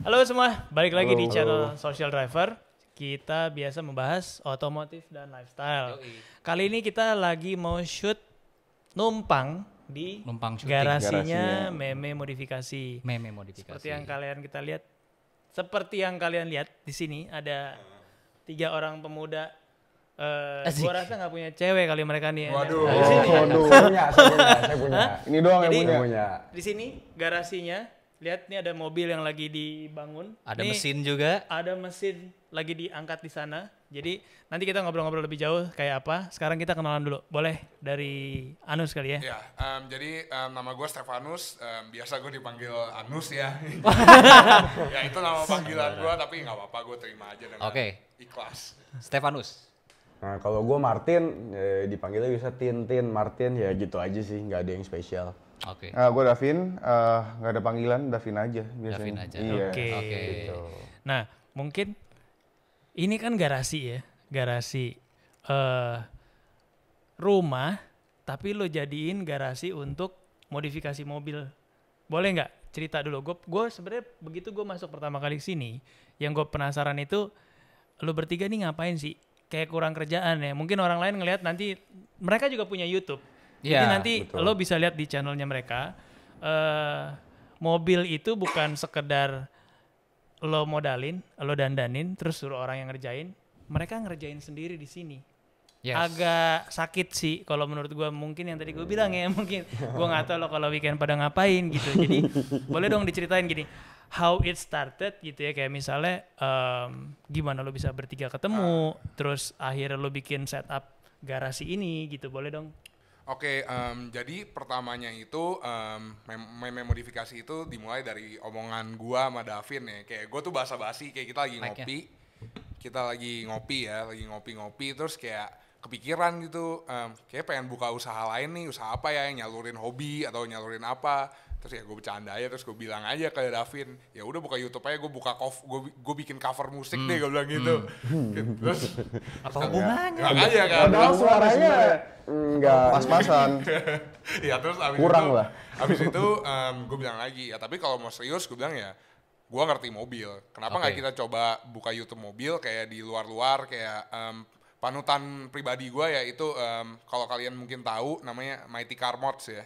Halo semua, balik lagi di Halo. channel Social Driver. Kita biasa membahas otomotif dan lifestyle. Kali ini kita lagi mau shoot numpang di Numpang syuting. garasinya Garasinya. Meme Modifikasi. Meme modifikasi. Seperti yang kalian lihat di sini ada 3 orang pemuda. Asik. Gua rasa nggak punya cewek kali mereka nih. Waduh. Di sini. Saya punya. Ini doang Jadi- yang punya. Di sini garasinya, lihat nih ada mobil yang lagi dibangun. Ada Nih, mesin juga. ada mesin lagi diangkat di sana. Jadi nanti kita ngobrol-ngobrol lebih jauh kayak apa. Sekarang kita kenalan dulu. Boleh dari Anus kali ya? Ya, jadi nama gue Stefanus, biasa gue dipanggil Anus ya. Ya itu nama panggilan gue, tapi nggak apa-apa, gue terima aja dengan Oke. ikhlas. Stefanus. Nah kalau gue Martin, dipanggilnya bisa Tintin, Martin ya gitu aja sih, nggak ada yang spesial. Oke. Gue Davin, nggak ada panggilan, Davin aja biasanya. Davin aja. Iya. Oke. Gitu. Nah, mungkin ini kan garasi ya. Garasi rumah, tapi lo jadiin garasi untuk modifikasi mobil. Boleh nggak cerita dulu? Gue sebenarnya begitu gue masuk pertama kali ke sini, yang gue penasaran itu lo bertiga nih ngapain sih? Kayak kurang kerjaan ya. Mungkin orang lain ngelihat nanti mereka juga punya YouTube. Jadi Iya, nanti betul. lo bisa lihat di channelnya mereka. Mobil itu bukan sekedar lo modalin, lo dandanin, terus suruh orang yang ngerjain. Mereka ngerjain sendiri di sini. Yes. Agak sakit sih kalau menurut gue, mungkin yang tadi gue bilang ya, mungkin gue nggak tahu lo kalau weekend pada ngapain gitu. Jadi boleh dong diceritain gini, how it started gitu ya, kayak misalnya gimana lo bisa bertiga ketemu, terus akhirnya lo bikin setup garasi ini gitu, boleh dong? Oke, jadi pertamanya itu meme modifikasi itu dimulai dari omongan gue sama Davin ya. Kayak gue tuh basa-basi, kayak kita lagi Mic-nya. ngopi. Kita lagi ngopi-ngopi terus kayak kepikiran gitu, kayak pengen buka usaha lain nih, usaha apa ya, yang nyalurin hobi atau nyalurin apa. Terus ya gue bercanda aja, terus gue bilang aja ke Davin, ya udah buka YouTube aja, gue bikin cover musik deh, gue bilang gitu. Terus Apa hubungannya? makanya kan. Padahal suaranya nggak Pas-pasan. Ya terus abis Kurang itu, lah. abis itu gue bilang lagi, ya tapi kalau mau serius gue bilang ya, gue ngerti mobil. Kenapa nggak Oke. kita coba buka YouTube mobil kayak di luar-luar, kayak panutan pribadi gue ya itu, kalau kalian mungkin tahu namanya Mighty Car Mods ya.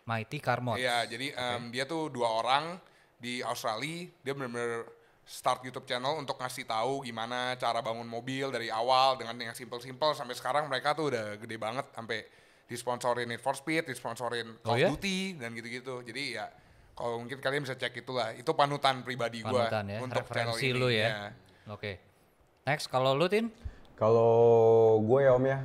Mighty Car Mods. Iya, jadi dia tuh 2 orang di Australia, dia benar-benar start YouTube channel untuk ngasih tahu gimana cara bangun mobil dari awal dengan yang simple-simple sampai sekarang mereka tuh udah gede banget, sampai disponsorin Need for Speed, disponsorin Oh Call ya? of Duty dan gitu-gitu. Jadi ya kalau mungkin kalian bisa cek itulah, itu panutan pribadi gua Panutan ya, untuk channel referensi ini. lu ya. Iya. Oke. Next, kalau lu Tin? Kalau gue ya Om ya,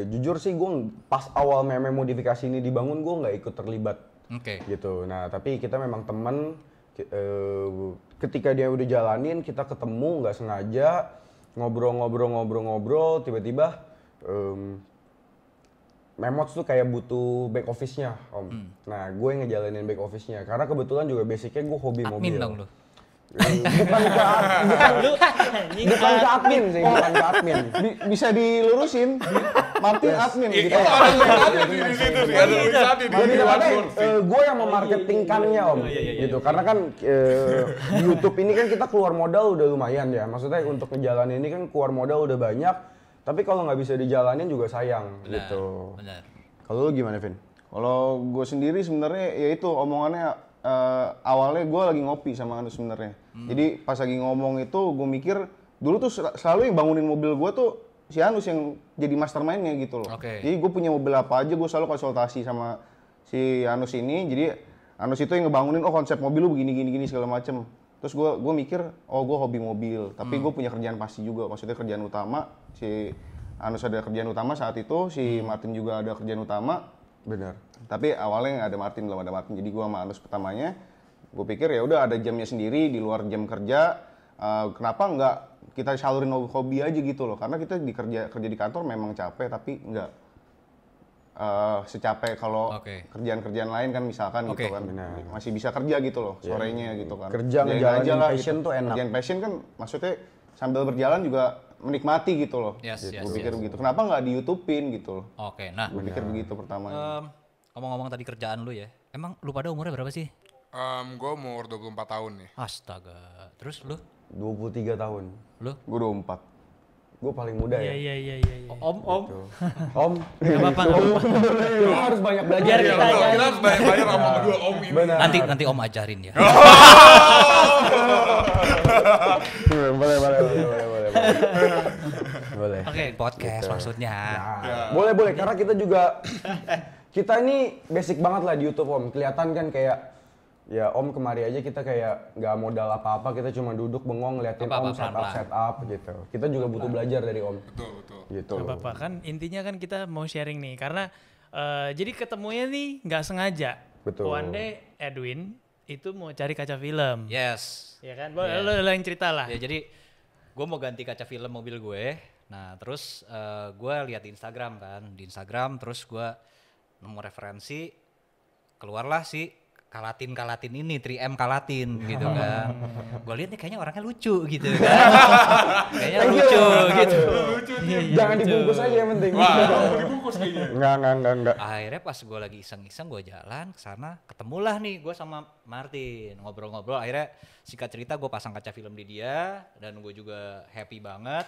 jujur sih gue pas awal meme modifikasi ini dibangun gue nggak ikut terlibat Oke. gitu. Nah tapi kita memang temen, ketika dia udah jalanin kita ketemu nggak sengaja ngobrol, tiba-tiba Memots tuh kayak butuh back office-nya Om. Nah gue ngejalanin back office-nya karena kebetulan juga basicnya gue hobi Admin mobil. dong lu. Bukan ke admin sih, bukan ke admin. Bisa dilurusin. Martin admin Ya, gitu. itu ada tulisannya di situ sih, ada tulisannya di Jadi dashboard sih. gue yang memarketingkannya Om, gitu. Karena kan di YouTube ini kan kita keluar modal udah lumayan ya. Maksudnya untuk ngejalanin ini kan keluar modal udah banyak. Tapi kalau nggak bisa dijalanin juga sayang, Benar, gitu. Benar. Kalau lu gimana, Vin? Kalau gue sendiri sebenarnya ya itu omongannya awalnya gue lagi ngopi sama Anu sebenarnya. Jadi pas lagi ngomong itu gue mikir dulu tuh selalu yang bangunin mobil gue tuh si Anus yang jadi mastermind-nya gitu loh. Oke. Jadi gue punya mobil apa aja gue selalu konsultasi sama si Anus ini. Jadi Anus itu yang ngebangunin konsep mobil lu begini segala macem. Terus gue mikir gue hobi mobil, tapi gue punya kerjaan pasti juga. Maksudnya kerjaan utama, si Anus ada kerjaan utama saat itu, si Martin juga ada kerjaan utama. Benar. Tapi awalnya nggak ada Martin, belum ada Martin. Jadi gue sama Anus pertamanya, gue pikir ya udah ada jamnya sendiri di luar jam kerja. Kenapa nggak kita salurin hobi aja gitu loh? Karena kita kerja di kantor memang capek, tapi nggak secapek kalau Oke. kerjaan-kerjaan lain kan misalkan Oke. gitu kan. Benar. Masih bisa kerja gitu loh sorenya gitu kan. Kerja Kerjain ngejalanin aja lah passion tuh enak. Kerjaan passion kan maksudnya sambil berjalan juga menikmati gitu loh. Yes, yes, Gue pikir yes. begitu. Kenapa nggak di YouTube-in gitu loh? Oke, nah Gue pikir begitu pertama. ngomong-ngomong tadi kerjaan lu ya. Emang lu pada umurnya berapa sih? Gue umur 24 tahun nih. Astaga. Terus lu? 23 tahun. Lu? Gue 24. Gue paling muda ya. Iya. Om. Om. Gak apa-apa, gak apa-apa. Lu harus banyak belajar. Biar ya. kita Betul, aja. kita harus banyak-banyak sama kedua om ini. Benar. Nanti Om ajarin ya. Boleh. Boleh. Oke, podcast maksudnya. Boleh. Karena kita juga kita ini basic banget lah di YouTube Om. Kelihatan kan kayak ya Om kemari aja kita kayak nggak modal apa-apa, kita cuma duduk bengong ngeliatin Om setup gitu. Kita juga butuh belajar dari Om. Betul. Gitu. Gak apa-apa kan intinya kan kita mau sharing nih karena jadi ketemunya nih nggak sengaja. Betul. One day Edwin itu mau cari kaca film. Yes. Ya kan? Lo yang cerita lah. Ya jadi gue mau ganti kaca film mobil gue. Nah terus gue lihat di Instagram kan. Di Instagram terus gue nemu referensi. Keluarlah si Kalatin ini 3M Kalatin gitu kan. Gue lihat nih kayaknya orangnya lucu gitu kan. Kayaknya lucu gitu. Jangan dibungkus aja yang penting. Wah, dibungkus kayaknya. Enggak. Akhirnya pas gue lagi iseng-iseng gue jalan ke sana, ketemulah nih gue sama Martin, ngobrol-ngobrol. Akhirnya singkat cerita gue pasang kaca film di dia dan gue juga happy banget.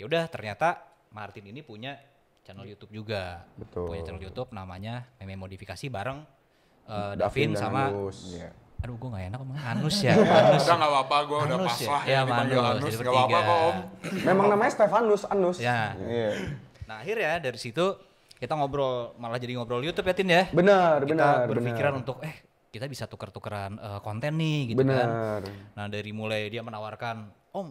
Ya udah ternyata Martin ini punya channel YouTube juga. Betul. Punya channel YouTube namanya Meme Modifikasi bareng Davin Davin dan sama Anus. aduh gue gak enak ngomong Anus ya. Anus. Udah nggak apa-apa, gue udah Anus pasrah ya? ya Iya, dipanggil Anus, Anus. jadi Nggak apa-apa bertiga. kok om. Memang namanya Stefanus, Anus. Ya. Iya. Nah akhirnya dari situ kita ngobrol, malah jadi ngobrol YouTube ya Tin ya. Benar. Kita berpikiran untuk kita bisa tuker-tukeran konten nih gitu kan. Benar. Nah dari mulai dia menawarkan, Om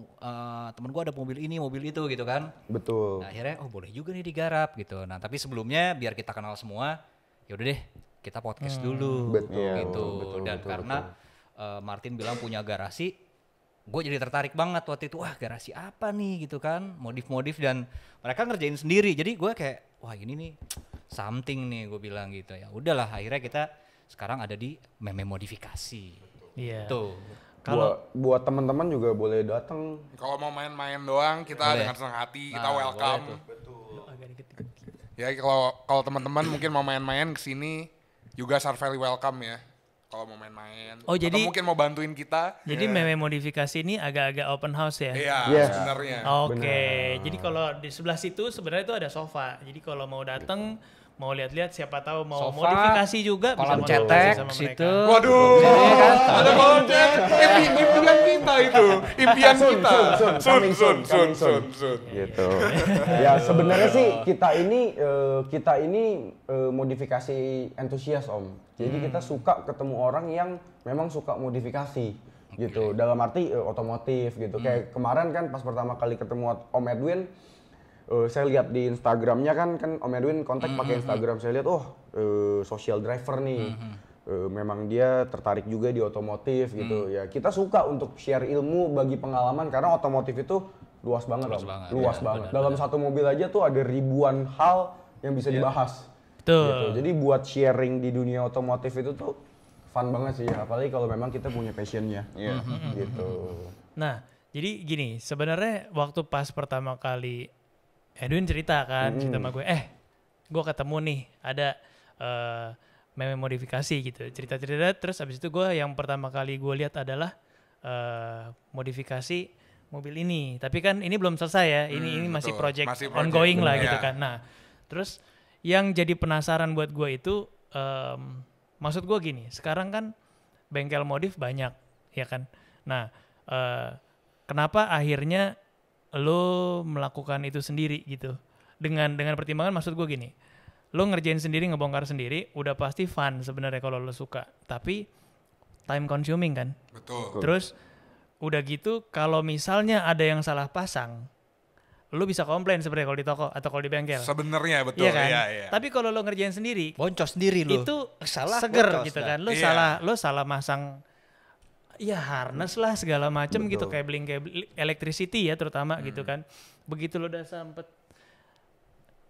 temen gua ada mobil ini, mobil itu gitu kan. Betul. Nah akhirnya boleh juga nih digarap gitu. Nah tapi sebelumnya biar kita kenal semua, yaudah deh kita podcast dulu Betul, gitu. betul, Dan betul, karena Martin bilang punya garasi, gue jadi tertarik banget waktu itu. Wah garasi apa nih gitu kan, modif-modif dan mereka ngerjain sendiri. Jadi gue kayak wah ini nih something nih gue bilang gitu ya. Udahlah akhirnya kita sekarang ada di Meme Modifikasi. Iya. Tuh. Buat teman-teman juga boleh datang. Kalau mau main-main doang, kita Boleh. dengan senang hati, kita Nah, welcome. boleh Ya kalau teman-teman mungkin mau main-main ke sini juga very welcome ya. Kalau mau main-main. Oh, jadi- atau mungkin mau bantuin kita. Jadi Meme Modifikasi ini agak-agak open house ya? Iya, Yes. sebenarnya. Oke, jadi kalau di sebelah situ sebenarnya itu ada sofa. Jadi kalau mau datang, mau lihat-lihat siapa tahu mau Sofa, modifikasi juga kolam modifikasi cetek sama situ. mereka. Waduh, ada kolam chat. Impian kita itu, impian kita. Coming soon. Sun. Gitu. Ya sebenarnya sih kita ini modifikasi entusias Om. Jadi kita suka ketemu orang yang memang suka modifikasi gitu. Dalam arti otomotif gitu. Kayak kemarin kan pas pertama kali ketemu Om Edwin, saya lihat di Instagramnya kan Om Edwin kontak pakai Instagram. Saya lihat social driver nih. Memang dia tertarik juga di otomotif gitu. Ya kita suka untuk share ilmu bagi pengalaman karena otomotif itu luas banget. Luas Om. banget, Luas ya, banget. benar, Dalam satu mobil aja tuh ada ribuan hal yang bisa dibahas. Betul. Gitu. Jadi buat sharing di dunia otomotif itu tuh fun banget sih, apalagi kalau memang kita punya passionnya. Iya. Gitu. Nah, jadi gini, sebenarnya waktu pas pertama kali Edwin cerita sama gue, gue ketemu nih ada Meme Modifikasi gitu, cerita-cerita. Terus abis itu gue yang pertama kali gue lihat adalah modifikasi mobil ini. Tapi kan ini belum selesai ya, ini masih betul. project Masih project, ongoing lah bener. gitu Iya. kan. Nah, terus yang jadi penasaran buat gue itu, maksud gue gini, sekarang kan bengkel modif banyak, ya kan. Nah, kenapa akhirnya lo melakukan itu sendiri gitu? Dengan pertimbangan, maksud gue gini, lo ngerjain sendiri, ngebongkar sendiri, udah pasti fun sebenarnya kalau lo suka. Tapi time consuming kan. Betul. Terus udah gitu, kalau misalnya ada yang salah pasang, lo bisa komplain sebenarnya kalau di toko atau kalau di bengkel. Sebenarnya betul. Iya kan? Iya. Tapi kalau lo ngerjain sendiri, Boncos sendiri lu. itu salah seger boncos gitu dah. kan. Iya. Lo salah masang ya harness lah segala macem gitu, cabling electricity ya terutama gitu kan. Begitu lo udah sempet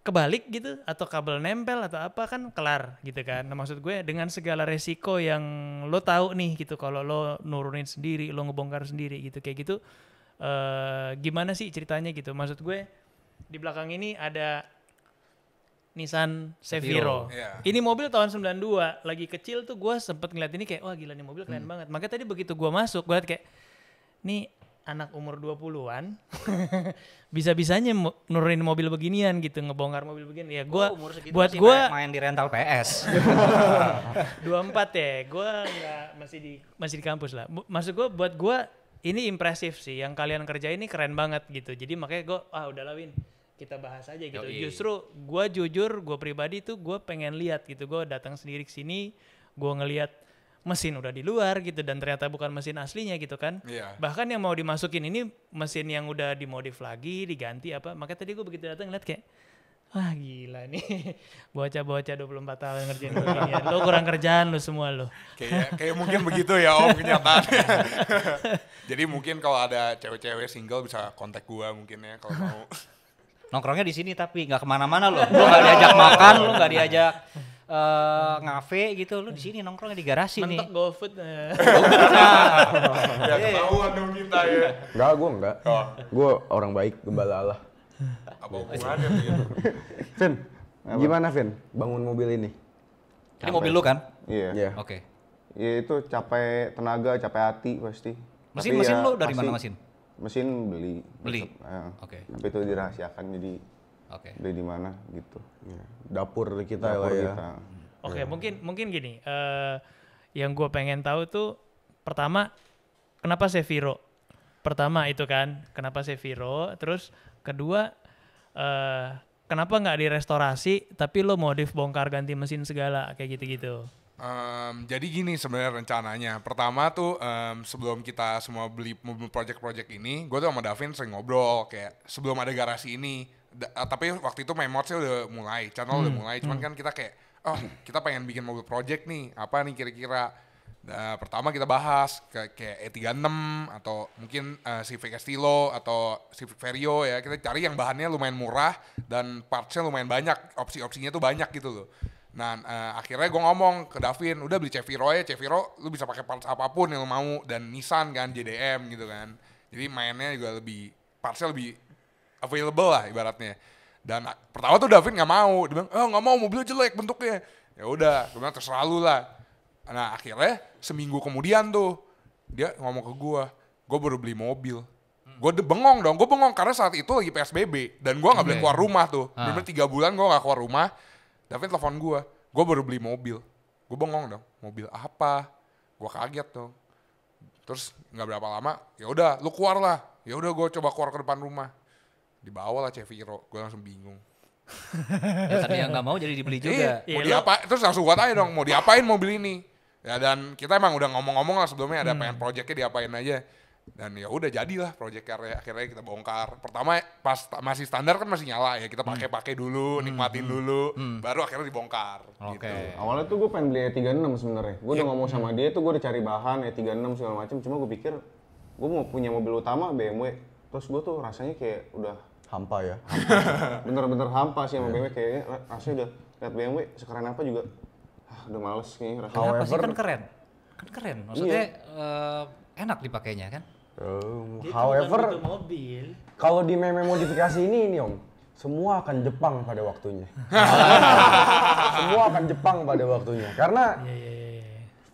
kebalik gitu atau kabel nempel atau apa kan kelar gitu kan. Nah maksud gue dengan segala resiko yang lo tahu nih gitu, kalau lo nurunin sendiri, lo ngebongkar sendiri gitu kayak gitu, gimana sih ceritanya gitu? Maksud gue di belakang ini ada Nissan Seviro. Iya. Ini mobil tahun 92, lagi kecil tuh gue sempet ngeliat ini kayak, wah gila nih mobil keren banget. Makanya tadi begitu gue masuk, gue liat kayak, nih anak umur 20-an bisa-bisanya nurunin mobil beginian gitu, ngebongkar mobil begini. Ya gue, buat gue main di rental PS. 24 ya, gue nggak masih di kampus lah. Maksud gue buat gue ini impresif sih, yang kalian kerjain ini keren banget gitu. Jadi makanya gue, udahlah Win, kita bahas aja gitu. Yoi. Justru gue jujur, gue pribadi tuh gue pengen lihat gitu. Gue datang sendiri ke sini, gue ngelihat mesin udah di luar gitu dan ternyata bukan mesin aslinya gitu kan. Iya. Bahkan yang mau dimasukin ini mesin yang udah dimodif lagi, diganti apa. Makanya tadi gue begitu datang ngeliat kayak, wah gila nih bocah-bocah 24 tahun ngerjain beginian. Lo kurang kerjaan lo semua lo. Kayak mungkin begitu ya Om kenyataannya. Jadi mungkin kalau ada cewek-cewek single bisa kontak gua mungkin ya kalau mau. Nongkrongnya di sini tapi nggak kemana-mana loh. Lo nggak diajak makan, lo nggak diajak ngafe gitu. Lo di sini nongkrongnya di garasi nih. Mentok GoFood. Ya ketahuan dong kita ya. Enggak. Gue orang baik, gembala Allah. Apa hubungannya tuh ya? Vin, gimana Vin bangun mobil ini? Ini mobil lo kan? Iya. Iya. Oke. Ya itu capek tenaga, capek hati pasti. Tapi Mesin ya lo dari pasti- mana mesin? Mesin beli. Beli? Tetep, Oke. Tapi itu dirahasiakan jadi Oke. beli di mana gitu. Ya, dapur kita Dapur lah ya. kita. Oke, mungkin gini. Yang gue pengen tahu tuh pertama kenapa Seviro? Pertama itu kan kenapa Seviro? Terus kedua kenapa nggak direstorasi tapi lo modif bongkar ganti mesin segala kayak gitu-gitu? Jadi gini sebenarnya rencananya. Pertama tuh sebelum kita semua beli mobil project ini, gue tuh sama Davin sering ngobrol kayak sebelum ada garasi ini. Tapi waktu itu Memotsnya udah mulai, channel udah mulai. Cuman kan kita kayak, kita pengen bikin mobil project nih. Apa nih kira-kira? Pertama kita bahas kayak E36 atau mungkin Civic Estilo atau Civic Vario ya. Kita cari yang bahannya lumayan murah dan partsnya lumayan banyak. Opsi-opsinya tuh banyak gitu loh. Nah akhirnya gue ngomong ke Davin, udah beli Ceviro aja, Ceviro lu bisa pakai parts apapun yang lu mau, dan Nissan kan, JDM gitu kan. Jadi mainnya juga lebih, partsnya lebih available lah ibaratnya. Dan pertama tuh Davin nggak mau, dia bilang, nggak mau, mobilnya jelek bentuknya. Ya udah, gue bilang terserah lu lah. Nah akhirnya seminggu kemudian tuh dia ngomong ke gue baru beli mobil. Gue bengong dong, gue bengong karena saat itu lagi PSBB dan gue nggak boleh keluar rumah tuh. Bener-bener 3 bulan gue nggak keluar rumah. Davin telepon gue baru beli mobil. Gue bengong dong, mobil apa? Gue kaget dong. Terus nggak berapa lama, ya udah, lu keluar lah. Ya udah, gue coba keluar ke depan rumah. Dibawa lah Ceviro, gue langsung bingung. Ya tadi yang nggak mau jadi dibeli juga. Mau diapain? Terus langsung gue tanya dong, mau diapain mobil ini? Ya dan kita emang udah ngomong-ngomong lah sebelumnya ada pengen projectnya diapain aja. Dan ya udah jadilah project akhirnya kita bongkar. Pertama pas masih standar kan masih nyala ya, kita pakai dulu, nikmatin dulu, baru akhirnya dibongkar. Oke. Gitu. Awalnya tuh gue pengen beli E36 sebenarnya. Gue udah ngomong sama dia tuh, gue udah cari bahan E36 segala macam. Cuma gue pikir gue mau punya mobil utama BMW. Terus gue tuh rasanya kayak udah Hampa ya. bener-bener hampa sih sama BMW, kayaknya rasanya udah lihat BMW sekeren apa juga. Udah males kayaknya rasanya. Kenapa sih, However- kan keren? Kan keren, maksudnya enak dipakainya kan? However, mobil. kalau di meme modifikasi ini Om, semua akan Jepang pada waktunya. Semua akan Jepang pada waktunya. Karena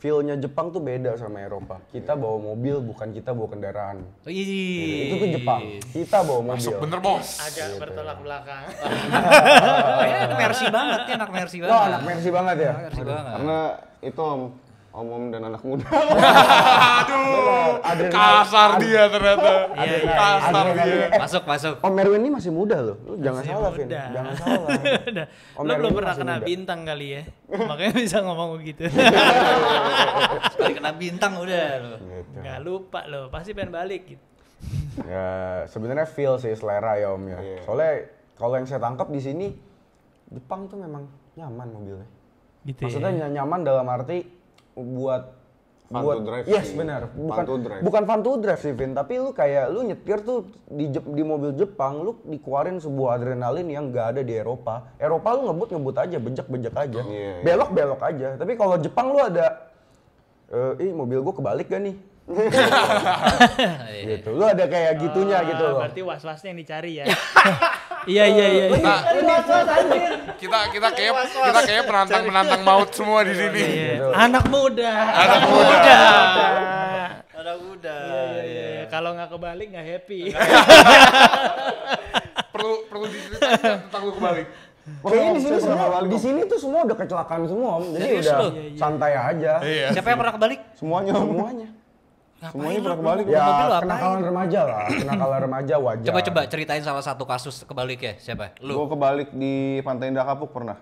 feel-nya Jepang tuh beda sama Eropa. Kita bawa mobil, bukan kita bawa kendaraan. Itu tuh Jepang. Kita bawa mobil. Masuk bener bos. Agak bertolak belakang. Kayaknya anak Mercy banget ya, anak Mercy banget. Oh, anak Mercy banget ya? Mercy banget. Karena itu om dan anak muda. Aduh, Adrenalin- kasar dia ternyata. Kasar dia. Masuk. Om Erwin ini masih muda loh. Lu jangan Masih salah, muda. Vin. Jangan salah. Udah. Om Lo Erwin belum pernah masih kena muda. bintang kali ya. Makanya bisa ngomong begitu. Sekali kena bintang udah lo. Gitu. Nggak lupa lo, pasti pengen balik gitu. Ya, sebenarnya feel sih selera ya Om ya. Soalnya kalau yang saya tangkap di sini Jepang tuh memang nyaman mobilnya. Gitu Maksudnya nyaman dalam arti buat Fun to drive yes sih. benar, Fun to drive. bukan fun to drive sih Vin, tapi lu kayak lu nyetir tuh di mobil Jepang, lu dikeluarin sebuah adrenalin yang gak ada di Eropa. Eropa lu ngebut aja, bejek aja, Iya. belok aja. Tapi kalau Jepang lu ada, mobil gua kebalik gak nih? Gitu. Lu ada kayak gitunya gitu loh. Berarti was-wasnya yang dicari ya. Iya. Kita kayak penantang maut semua di sini. Gitu. Anak muda. Anak muda. Iya. Kalau nggak kebalik nggak happy. Perlu diceritain tentang lu kebalik. Kayaknya di sini tuh semua udah kecelakaan semua, Om. Jadi Serius udah lu? santai aja. Iya. Siapa yang pernah kebalik? Semuanya. Semuanya pernah kebalik. Ya, Mobil lu kenakalan remaja lah, kenakalan remaja wajar. Coba ceritain salah satu kasus kebalik ya, siapa? Gue Lu kebalik di Pantai Indah Kapuk pernah.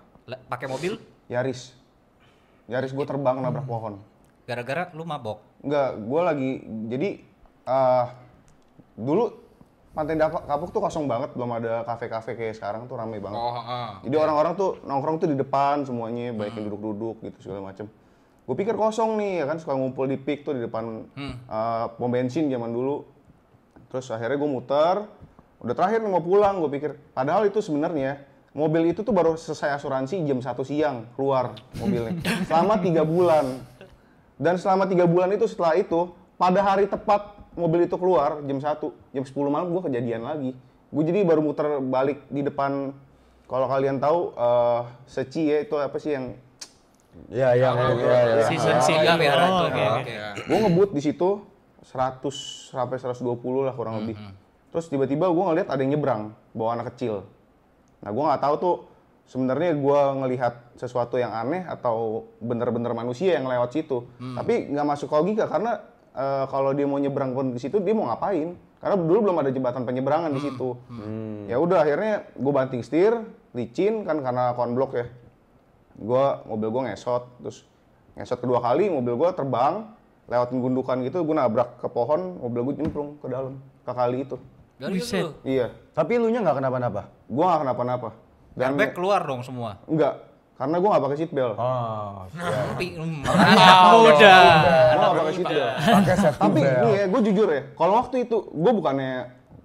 pakai mobil Yaris gue terbang nabrak pohon. gara-gara lu mabok. Enggak, gue lagi, jadi dulu Pantai Indah Kapuk tuh kosong banget, belum ada kafe-kafe kayak sekarang tuh rame banget. Jadi orang-orang tuh nongkrong tuh di depan semuanya, baik yang duduk-duduk gitu segala macem. Gue pikir kosong nih, ya kan suka ngumpul di pik tuh di depan pom bensin zaman dulu. Terus akhirnya gue muter, udah terakhir nih mau pulang, gue pikir. Padahal itu sebenarnya mobil itu tuh baru selesai asuransi jam 1 siang keluar mobilnya. Selama 3 bulan. Dan selama 3 bulan itu setelah itu, pada hari tepat mobil itu keluar jam 1, jam 10 malam gue kejadian lagi. Gue jadi baru muter balik di depan, kalau kalian tahu Seci ya, itu apa sih yang Season Singgah biara itu. Oke. gue ngebut di situ 100 sampai 120 lah kurang lebih. Terus tiba-tiba gue ngeliat ada yang nyebrang bawa anak kecil. Nah gue nggak tahu tuh sebenarnya gue ngelihat sesuatu yang aneh atau bener-bener manusia yang lewat situ. Tapi nggak masuk logika karena kalau dia mau nyebrang pun di situ dia mau ngapain? Karena dulu belum ada jembatan penyeberangan di situ. Ya udah akhirnya gue banting setir, licin kan karena konblok ya. Mobil gue ngesot, terus ngesot kedua kali mobil gue terbang lewatin gundukan gitu, gue nabrak ke pohon, mobil gue nyemplung ke dalam ke kali itu. Dari Buset. lu. Iya, Tapi elunya nggak kenapa-napa? gue nggak kenapa-napa. Dan Airbag keluar dong semua. enggak, karena gue nggak pakai seat belt. Oh, Anak muda. Gue nggak pakai seat belt. pakai safety Tapi belt. nih ya, gue jujur ya, kalau waktu itu gue bukannya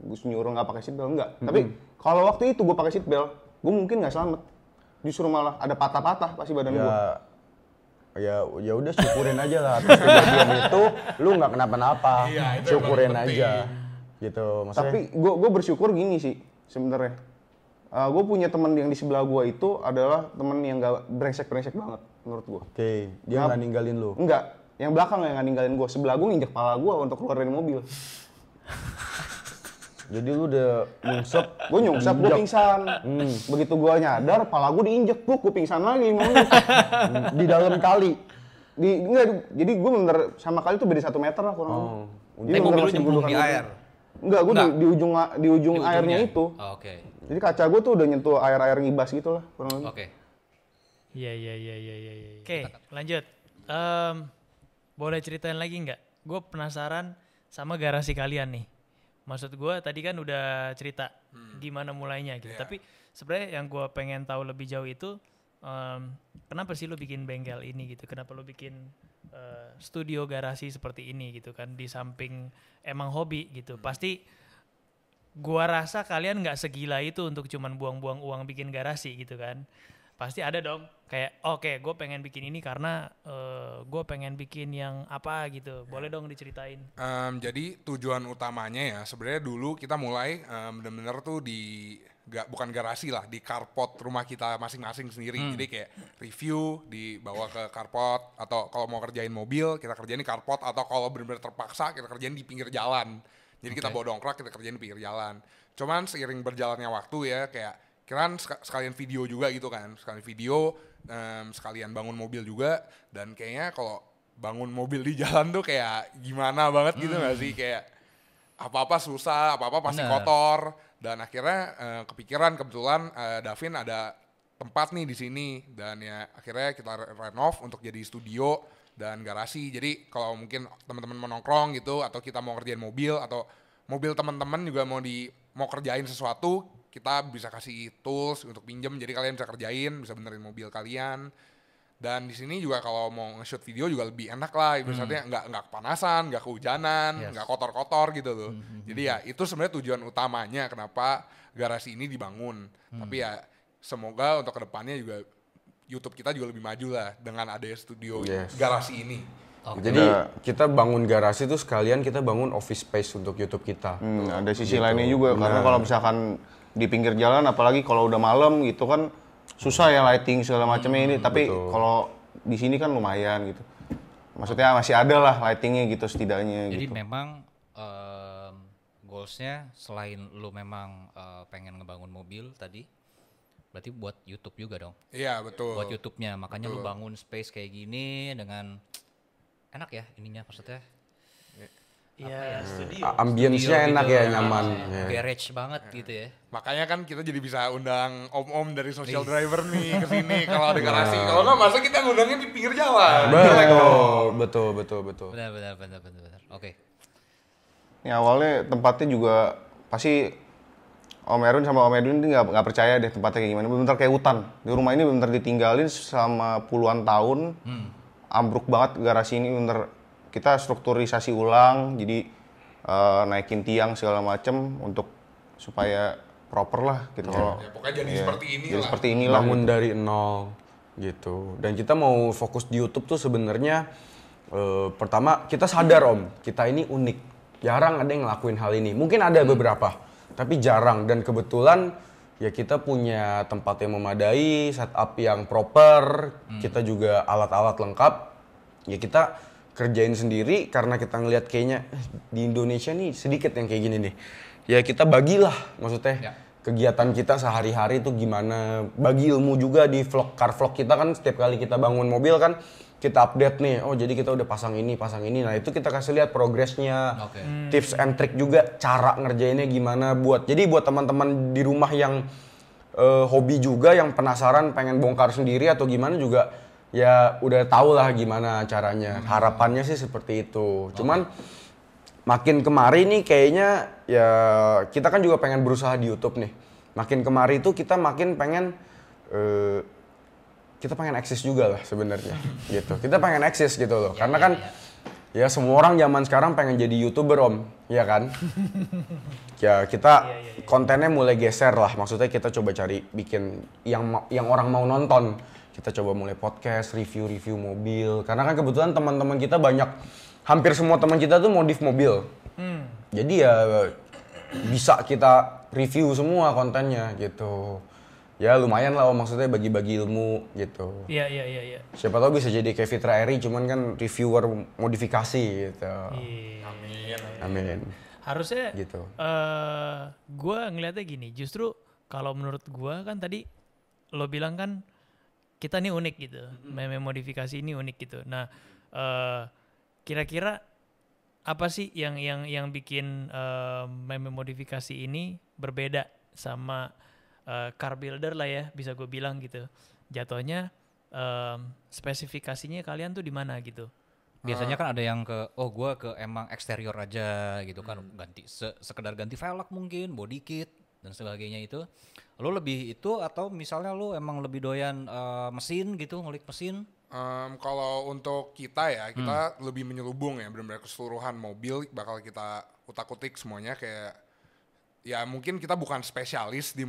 gue nyuruh nggak pakai seat belt, enggak. Tapi kalau waktu itu gue pakai seat belt, gue mungkin nggak selamat. Justru malah ada patah-patah pasti badan gue. Ya udah syukurin aja lah atas kejadian itu, lu nggak kenapa-napa. Iya, itu Syukurin yang paling aja. Gitu, maksudnya. Tapi gue bersyukur gini sih sebenarnya. Gue punya teman yang di sebelah gue itu adalah teman yang gak brengsek-brengsek banget menurut gue. Oke, dia nggak ninggalin lu. Enggak, yang belakang yang nggak ninggalin gue. Sebelah gue nginjek kepala gue untuk keluar dari mobil. Jadi lu udah nyungsep. Gue nyungsep, gue pingsan. Begitu gue nyadar, kepala gue diinjek, gue pingsan lagi 5 menit. Di dalam kali. Jadi gue bener sama kali itu beda 1 meter lah kurang lebih. Jadi Tapi mobil bener lu masih nyemplung gundukan di gitu. air. Enggak, gue Enggak. di ujung airnya ujungnya. itu. Oh, oke. Jadi kaca gue tuh udah nyentuh air-air ngibas gitu lah kurang lebih. Oke. Iya. Oke, lanjut. Boleh ceritain lagi nggak? Gue penasaran sama garasi kalian nih. Maksud gue tadi kan udah cerita gimana mulainya gitu. Tapi sebenarnya yang gue pengen tahu lebih jauh itu kenapa sih lu bikin bengkel ini gitu? Kenapa lu bikin studio garasi seperti ini gitu kan? Di samping emang hobi gitu. Pasti gua rasa kalian nggak segila itu untuk cuman buang-buang uang bikin garasi gitu kan. Pasti ada dong kayak oke, gue pengen bikin ini karena gue pengen bikin yang apa gitu. Boleh dong diceritain. Jadi tujuan utamanya ya sebenarnya dulu kita mulai bener-bener tuh bukan garasi lah, di carport rumah kita masing-masing sendiri. Jadi kayak review dibawa ke carport, atau kalau mau kerjain mobil kita kerjain di carport, atau kalau bener-bener terpaksa kita kerjain di pinggir jalan. Jadi kita bawa dongkrak, kita kerjain di pinggir jalan. Cuman seiring berjalannya waktu ya kayak kirain sekalian video juga gitu kan, sekalian video, sekalian bangun mobil juga. Dan kayaknya kalau bangun mobil di jalan tuh kayak gimana banget gitu gak sih, kayak apa-apa susah, apa-apa pasti kotor. Dan akhirnya kepikiran kebetulan Davin ada tempat nih di sini, dan ya akhirnya kita renov untuk jadi studio dan garasi. Jadi kalau mungkin teman-teman mau nongkrong gitu, atau kita mau kerjain mobil, atau mobil teman-teman juga mau kerjain sesuatu, kita bisa kasih tools untuk pinjem, jadi kalian bisa kerjain, bisa benerin mobil kalian. Dan di sini juga kalau mau nge-shoot video juga lebih enak lah, misalnya nggak kepanasan, nggak kehujanan, nggak kotor-kotor gitu loh. Jadi ya itu sebenarnya tujuan utamanya kenapa garasi ini dibangun. Tapi ya semoga untuk kedepannya juga YouTube kita juga lebih maju lah dengan adanya studio garasi ini. Jadi kita bangun garasi tuh sekalian kita bangun office space untuk YouTube kita. Ada sisi lainnya juga karena kalau misalkan di pinggir jalan apalagi kalau udah malam gitu kan susah ya lighting segala macamnya ini, tapi kalau di sini kan lumayan gitu. Maksudnya masih ada lah lightingnya gitu setidaknya. Jadi gitu. memang goalsnya selain lu memang pengen ngebangun mobil tadi, berarti buat YouTube juga dong. Iya, betul. Buat YouTube-nya, makanya lu bangun space kayak gini dengan enak ya ininya maksudnya. Iya, studio. Ambience-nya Studio enak gitu. ya, nyaman. Ya. Garage banget gitu ya. Makanya kan kita jadi bisa undang om-om dari social driver nih ke sini kalau ada garasi. Kalau nggak masa kita ngundangnya di pinggir jalan. Betul. Benar. Oke. Ini awalnya tempatnya juga pasti Om Erwin sama Om Edwin ini nggak percaya deh tempatnya kayak gimana. Bener-bener kayak hutan. Di rumah ini bener-bener ditinggalin selama puluhan tahun. Ambruk banget garasi ini, bener kita strukturisasi ulang. Jadi naikin tiang segala macem untuk supaya proper lah gitu. Ya, pokoknya jadi seperti ini Jadi lah. seperti inilah. Bangun dari nol gitu. Dan kita mau fokus di YouTube tuh sebenarnya pertama kita sadar Om, kita ini unik. Jarang ada yang ngelakuin hal ini. Mungkin ada beberapa, tapi jarang. Dan kebetulan ya kita punya tempat yang memadai, setup yang proper, kita juga alat-alat lengkap. Ya kita kerjain sendiri karena kita ngelihat kayaknya di Indonesia nih sedikit yang kayak gini nih. Ya kita bagilah maksudnya kegiatan kita sehari-hari itu gimana. Bagi ilmu juga di car vlog kita kan setiap kali kita bangun mobil kan kita update nih. Oh jadi kita udah pasang ini. Nah itu kita kasih lihat progresnya, tips and trick juga cara ngerjainnya gimana Jadi buat teman-teman di rumah yang hobi juga yang penasaran pengen bongkar sendiri atau gimana juga ya udah tau lah gimana caranya. Harapannya sih seperti itu. Cuman makin kemari nih kayaknya ya kita kan juga pengen berusaha di YouTube nih. Makin kemari itu kita makin pengen kita pengen eksis juga lah sebenarnya gitu. Kita pengen eksis gitu loh. Karena kan ya semua orang zaman sekarang pengen jadi YouTuber Om, ya kan? Ya kita kontennya mulai geser lah. Maksudnya kita coba cari bikin yang orang mau nonton. Kita coba mulai podcast, review mobil. Karena kan kebetulan teman-teman kita banyak, hampir semua teman kita tuh modif mobil. Jadi ya bisa kita review semua kontennya gitu. Ya lumayan lah Om, maksudnya bagi-bagi ilmu gitu. Iya. Siapa tahu bisa jadi kayak Fitra Eri, cuman kan reviewer modifikasi gitu. Amin. Harusnya Gitu. gue ngeliatnya gini, justru kalau menurut gue kan tadi lo bilang kan kita nih unik gitu, meme modifikasi ini unik gitu. Nah, kira-kira apa sih yang bikin meme modifikasi ini berbeda sama car builder lah ya, bisa gue bilang gitu. Jatuhnya spesifikasinya kalian tuh di mana gitu? Biasanya kan ada yang gua ke emang eksterior aja gitu kan, ganti sekedar ganti velg mungkin, body kit dan sebagainya itu. Lo lebih itu atau misalnya lo emang lebih doyan mesin gitu, ngulik mesin? Kalau untuk kita ya, kita lebih menyelubung ya, benar-benar keseluruhan mobil bakal kita utak-utik semuanya kayak ya mungkin kita bukan spesialis di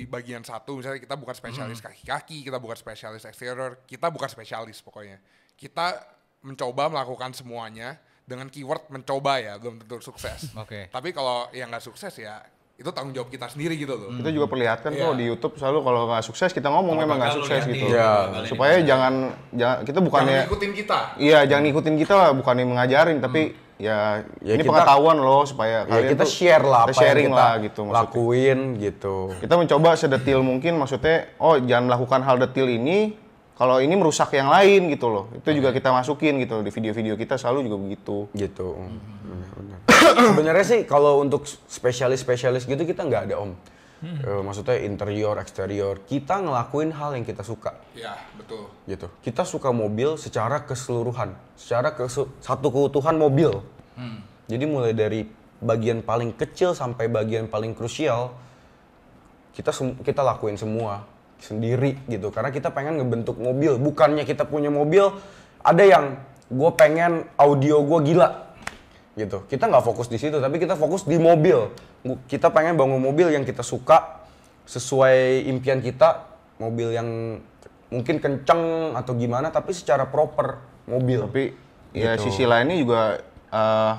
bagian satu, misalnya kita bukan spesialis kaki-kaki, kita bukan spesialis eksterior, kita bukan spesialis pokoknya. Kita mencoba melakukan semuanya dengan keyword mencoba ya, belum tentu sukses. Oke. Tapi kalau yang nggak sukses ya itu tanggung jawab kita sendiri gitu loh. Kita juga perlihatkan kok di YouTube selalu kalau nggak sukses kita ngomong memang nggak sukses gitu. Ya. Supaya jangan kita bukannya Jangan ikutin kita. Iya, jangan ngikutin kita lah, bukannya mengajarin tapi ya ini kita- pengetahuan loh supaya Ya kalian kita tuh share lah apa yang sharing kita lah gitu maksudnya. lakuin gitu. Kita mencoba sedetil mungkin, maksudnya jangan melakukan hal detil ini kalau ini merusak yang lain gitu loh. Itu juga kita masukin gitu di video-video kita, selalu juga begitu. Gitu. Benar. Sebenarnya sih kalau untuk spesialis gitu kita nggak ada Om. Maksudnya interior, eksterior, kita ngelakuin hal yang kita suka. Ya, betul. Gitu. Kita suka mobil secara keseluruhan, secara satu keutuhan mobil. Jadi mulai dari bagian paling kecil sampai bagian paling krusial kita lakuin semua sendiri gitu. Karena kita pengen ngebentuk mobil, bukannya kita punya mobil ada yang gue pengen audio gue gila gitu. Kita nggak fokus di situ, tapi kita fokus di mobil. Kita pengen bangun mobil yang kita suka sesuai impian kita, mobil yang mungkin kenceng atau gimana, tapi secara proper mobil. Tapi ya Gitu. sisi lainnya juga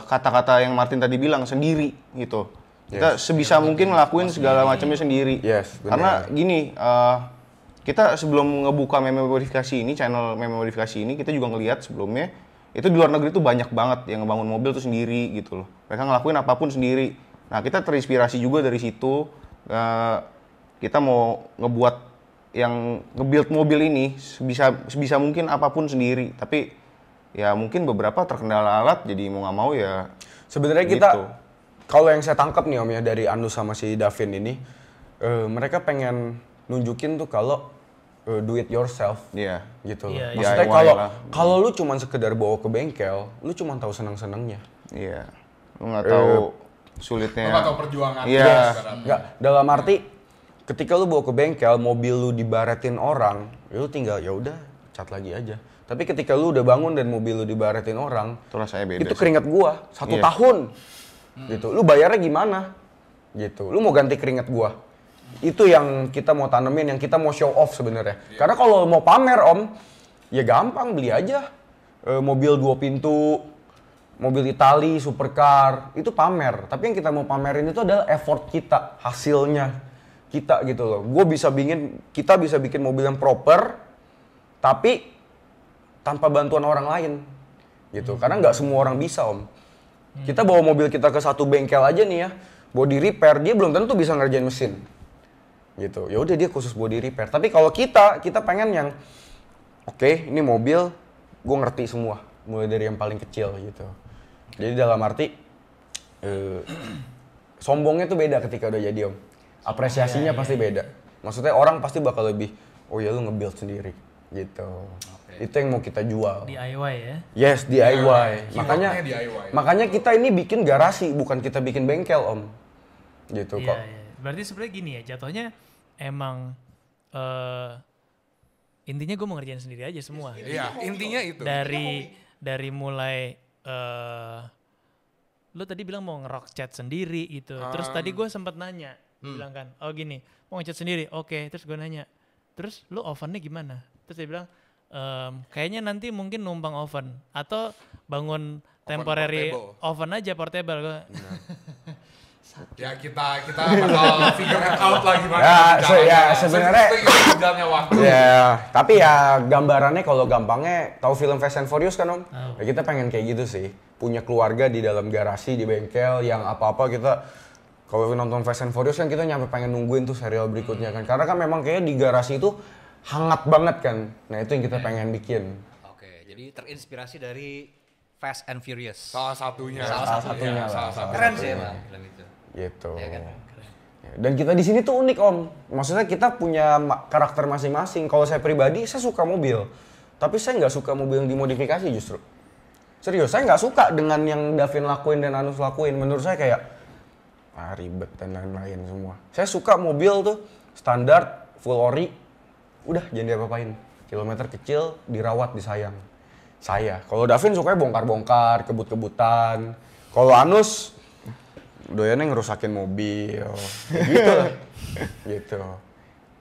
kata-kata yang Martin tadi bilang sendiri gitu. Kita sebisa mungkin ngelakuin segala macamnya sendiri. Yes, benar. Karena gini, kita sebelum ngebuka meme modifikasi ini, channel meme modifikasi ini, kita juga ngelihat sebelumnya itu di luar negeri tuh banyak banget yang ngebangun mobil tuh sendiri gitu loh. Mereka ngelakuin apapun sendiri. Nah, kita terinspirasi juga dari situ. Kita mau ngebuat yang nge-build mobil ini sebisa mungkin apapun sendiri. Tapi ya mungkin beberapa terkendala alat, jadi mau nggak mau ya Sebenarnya gitu. kita, kalau yang saya tangkap nih Om ya dari Anus sama si Davin ini, mereka pengen nunjukin tuh kalau do it yourself. Iya. Gitu loh. Iya, iya. Maksudnya DIY lah. kalau lu cuman sekedar bawa ke bengkel, lu cuman tahu senang-senangnya. Iya. Lu nggak tahu sulitnya. Lo gak tau perjuangan. Iya. Enggak, dalam arti ketika lu bawa ke bengkel, mobil lu dibaretin orang, ya lu tinggal ya udah cat lagi aja. Tapi ketika lu udah bangun dan mobil lu dibaretin orang, Itu rasanya beda. itu sih. keringat gua 1 Iya. tahun. Gitu. Lu bayarnya gimana? Gitu. Lu mau ganti keringat gua. Itu yang kita mau tanemin, yang kita mau show off sebenarnya. Karena kalau mau pamer Om, ya gampang beli aja. Mobil 2 pintu, mobil Itali, supercar, itu pamer. Tapi yang kita mau pamerin itu adalah effort kita, hasilnya kita gitu loh. Kita bisa bikin mobil yang proper, tapi tanpa bantuan orang lain. Gitu. Karena nggak semua orang bisa Om. Kita bawa mobil kita ke satu bengkel aja nih ya, body repair, dia belum tentu bisa ngerjain mesin. Gitu. Ya udah dia khusus body repair. Tapi kalau kita pengen yang oke, ini mobil gue ngerti semua, mulai dari yang paling kecil gitu. Jadi dalam arti sombongnya tuh beda ketika udah jadi Om. Apresiasinya pasti beda. Maksudnya orang pasti bakal lebih, oh ya lu nge-build sendiri gitu. Itu yang mau kita jual. DIY ya. Yes, DIY. Keywordnya DIY. Makanya kita ini bikin garasi, bukan kita bikin bengkel Om. Gitu Iya, kok. iya. Berarti sebenarnya gini ya, jatuhnya emang intinya gue mau ngerjain sendiri aja semua. Iya, intinya itu. Dari mulai lu tadi bilang mau ngerok cat sendiri gitu. Terus tadi gue sempat nanya, bilang kan, oh gini, mau ngecat sendiri, oke. Terus gue nanya, terus lu ovennya gimana? Terus dia bilang, kayaknya nanti mungkin numpang oven atau bangun temporary portable. oven aja portable. Gua, Ya kita bakal figure it out lah gimana. Ya, caranya. sebenarnya- Itu berjalannya waktu. Ya, tapi ya gambarannya kalau gampangnya tahu film Fast and Furious kan Om? Tahu. Ya, kita pengen kayak gitu sih. Punya keluarga di dalam garasi, di bengkel yang apa-apa kita kalau nonton Fast and Furious kan kita nyampe pengen nungguin tuh serial berikutnya kan. Karena kan memang kayaknya di garasi itu hangat banget kan. Nah, itu yang kita pengen bikin. Oke, jadi terinspirasi dari Fast and Furious. Salah satunya. Salah satunya lah. Salah satu. Keren sih emang film itu. Gitu. Iya kan? Dan kita di sini tuh unik Om. Maksudnya kita punya karakter masing-masing. Kalau saya pribadi, saya suka mobil. Tapi saya nggak suka mobil yang dimodifikasi justru. Serius, saya nggak suka dengan yang Davin lakuin dan Anus lakuin. Menurut saya kayak ribet dan lain-lain semua. Saya suka mobil tuh standar, full ori. Udah, jangan diapa-apain. Kilometer kecil, dirawat, disayang. Saya. Kalau Davin sukanya bongkar-bongkar, kebut-kebutan. Kalau Anus doyannya ngerusakin mobil, gitu lah. Gitu.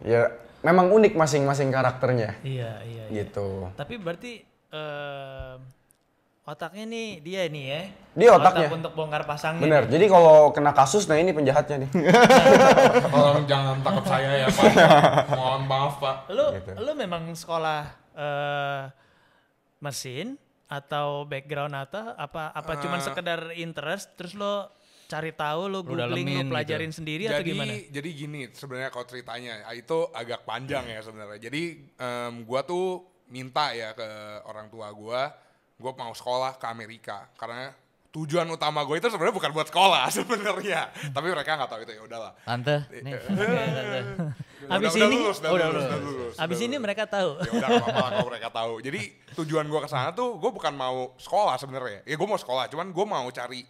Ya, memang unik masing-masing karakternya. iya, iya. Gitu. Tapi berarti otaknya nih dia nih ya. Dia otaknya. Otak untuk bongkar pasangnya. Bener, jadi kalau kena kasus, nah ini penjahatnya nih. Tolong jangan tangkap saya ya Pak. Mohon maaf Pak. Lu memang sekolah mesin atau background atau apa cuman sekedar interest terus lo cari tahu lo googling lo dalemin pelajarin gitu. sendiri atau gimana? Jadi gini sebenarnya kalau ceritanya itu agak panjang ya sebenarnya. Jadi gua tuh minta ya ke orang tua gua mau sekolah ke Amerika karena tujuan utama gue itu sebenarnya bukan buat sekolah sebenarnya. Tapi mereka nggak tahu itu, ya udahlah. Tante, nih. Tante. Abis Udah ini, lulus, udah lulus. abis ini mereka tahu. Ya udah nggak apa-apa kalau mereka tahu. Jadi tujuan gue ke sana tuh gue bukan mau sekolah sebenarnya. Ya gue mau sekolah, cuman gue mau cari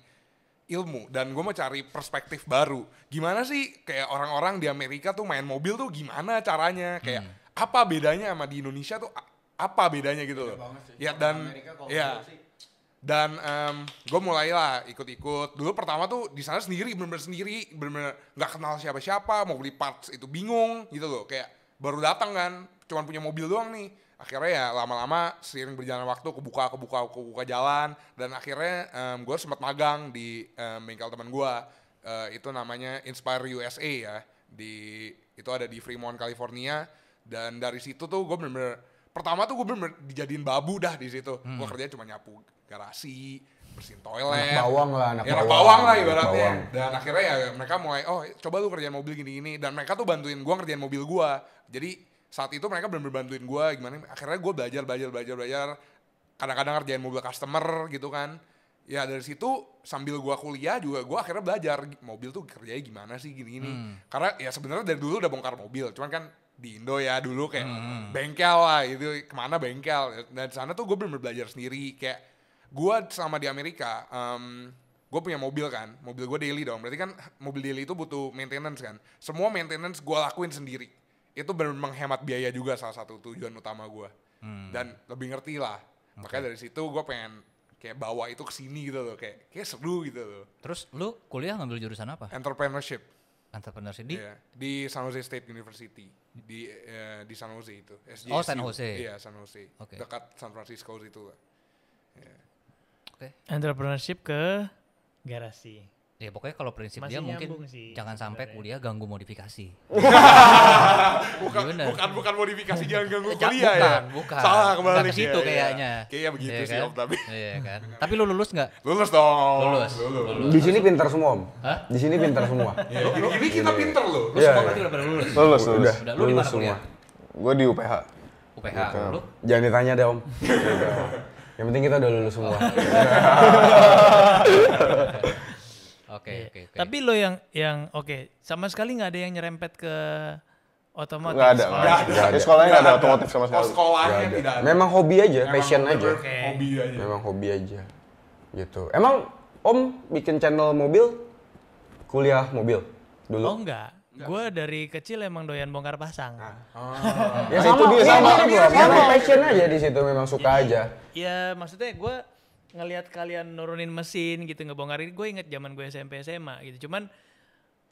ilmu dan gue mau cari perspektif baru. Gimana sih kayak orang-orang di Amerika tuh main mobil tuh gimana caranya? Kayak apa bedanya sama di Indonesia tuh apa bedanya gitu loh. Ya dan ya dan gue mulailah ikut-ikut. Dulu pertama tuh di sana sendiri, bener-bener nggak kenal siapa-siapa, mau beli parts itu bingung gitu loh. Kayak baru datang kan, cuman punya mobil doang nih. akhirnya ya lama-lama seiring berjalan waktu kebuka jalan, dan akhirnya gue sempat magang di bengkel teman gue, itu namanya Inspire USA ya, itu ada di Fremont, California. Dan dari situ tuh gue bener-bener, pertama tuh gue bener-bener dijadiin babu dah di situ. Gue kerjanya cuma nyapu garasi, bersihin toilet. Anak bawang lah, anak bawang lah ibaratnya. Dan akhirnya ya mereka mulai, oh coba lu kerjain mobil gini-gini. Dan mereka tuh bantuin gue ngerjain mobil gue. Jadi saat itu mereka bener-bener bantuin gue gimana. Akhirnya gue belajar. Kadang-kadang ngerjain mobil customer gitu kan. Ya dari situ sambil gue kuliah juga gue akhirnya belajar mobil tuh kerjanya gimana sih gini-gini. Karena ya sebenarnya dari dulu udah bongkar mobil. Cuman kan di Indo ya dulu kayak bengkel lah gitu, kemana bengkel. Dan di sana tuh gue bener-bener belajar sendiri. Kayak gue selama di Amerika, gue punya mobil kan, mobil gue daily dong. Berarti kan mobil daily itu butuh maintenance kan. Semua maintenance gue lakuin sendiri. Itu bener-bener menghemat biaya juga, salah satu tujuan utama gue. Dan lebih ngerti lah. Makanya dari situ gue pengen kayak bawa itu ke sini gitu loh, kayak seru gitu loh. Terus lu kuliah ngambil jurusan apa? Entrepreneurship. Entrepreneurship di San Jose State University, di San Jose itu. SJSU. Oh, San Jose. Iya, San Jose. Okay. Dekat San Francisco situ lah. Entrepreneurship ke garasi. Ya pokoknya kalau prinsip Masih dia mungkin nyambung sih jangan sampai sebenarnya. kuliah ganggu modifikasi. bukan modifikasi, jangan ganggu Bukan, kuliah ya. bukan. Salah Bukan kebalik ke situ ya, kayaknya. Kayaknya begitu Iya sih kan? Om, tapi. Iya kan. Tapi lu lulus nggak? Lulus dong. Lulus. Di sini pintar semua, Om. Hah? Di sini pintar semua. Ini kita pinter loh. Lu Iya, semua iya. berarti udah pada lulus. Lulus. Udah, Udah, lu di mana lulus kuliah? Gue di UPH. UPH. Lu? Jangan ditanya deh, Om. Yang penting kita udah lulus semua. Oke. Tapi lo yang oke, sama sekali nggak ada yang nyerempet ke otomotif. Nggak ada. sekolah? Di sekolahnya nggak ada otomotif sama Oh, sekali. sekolahnya Nggak ada. tidak ada. Memang hobi aja, passion aja. bener-bener hobi aja. Memang hobi aja. Gitu. Emang Om bikin channel mobil, kuliah mobil dulu? Oh enggak. Gue dari kecil emang doyan bongkar pasang. Ya Itu dia sama. Memang passion aja di situ, memang suka aja. Ya maksudnya gue ngelihat kalian nurunin mesin gitu ngebongkarin, gue inget zaman gue SMP SMA gitu. Cuman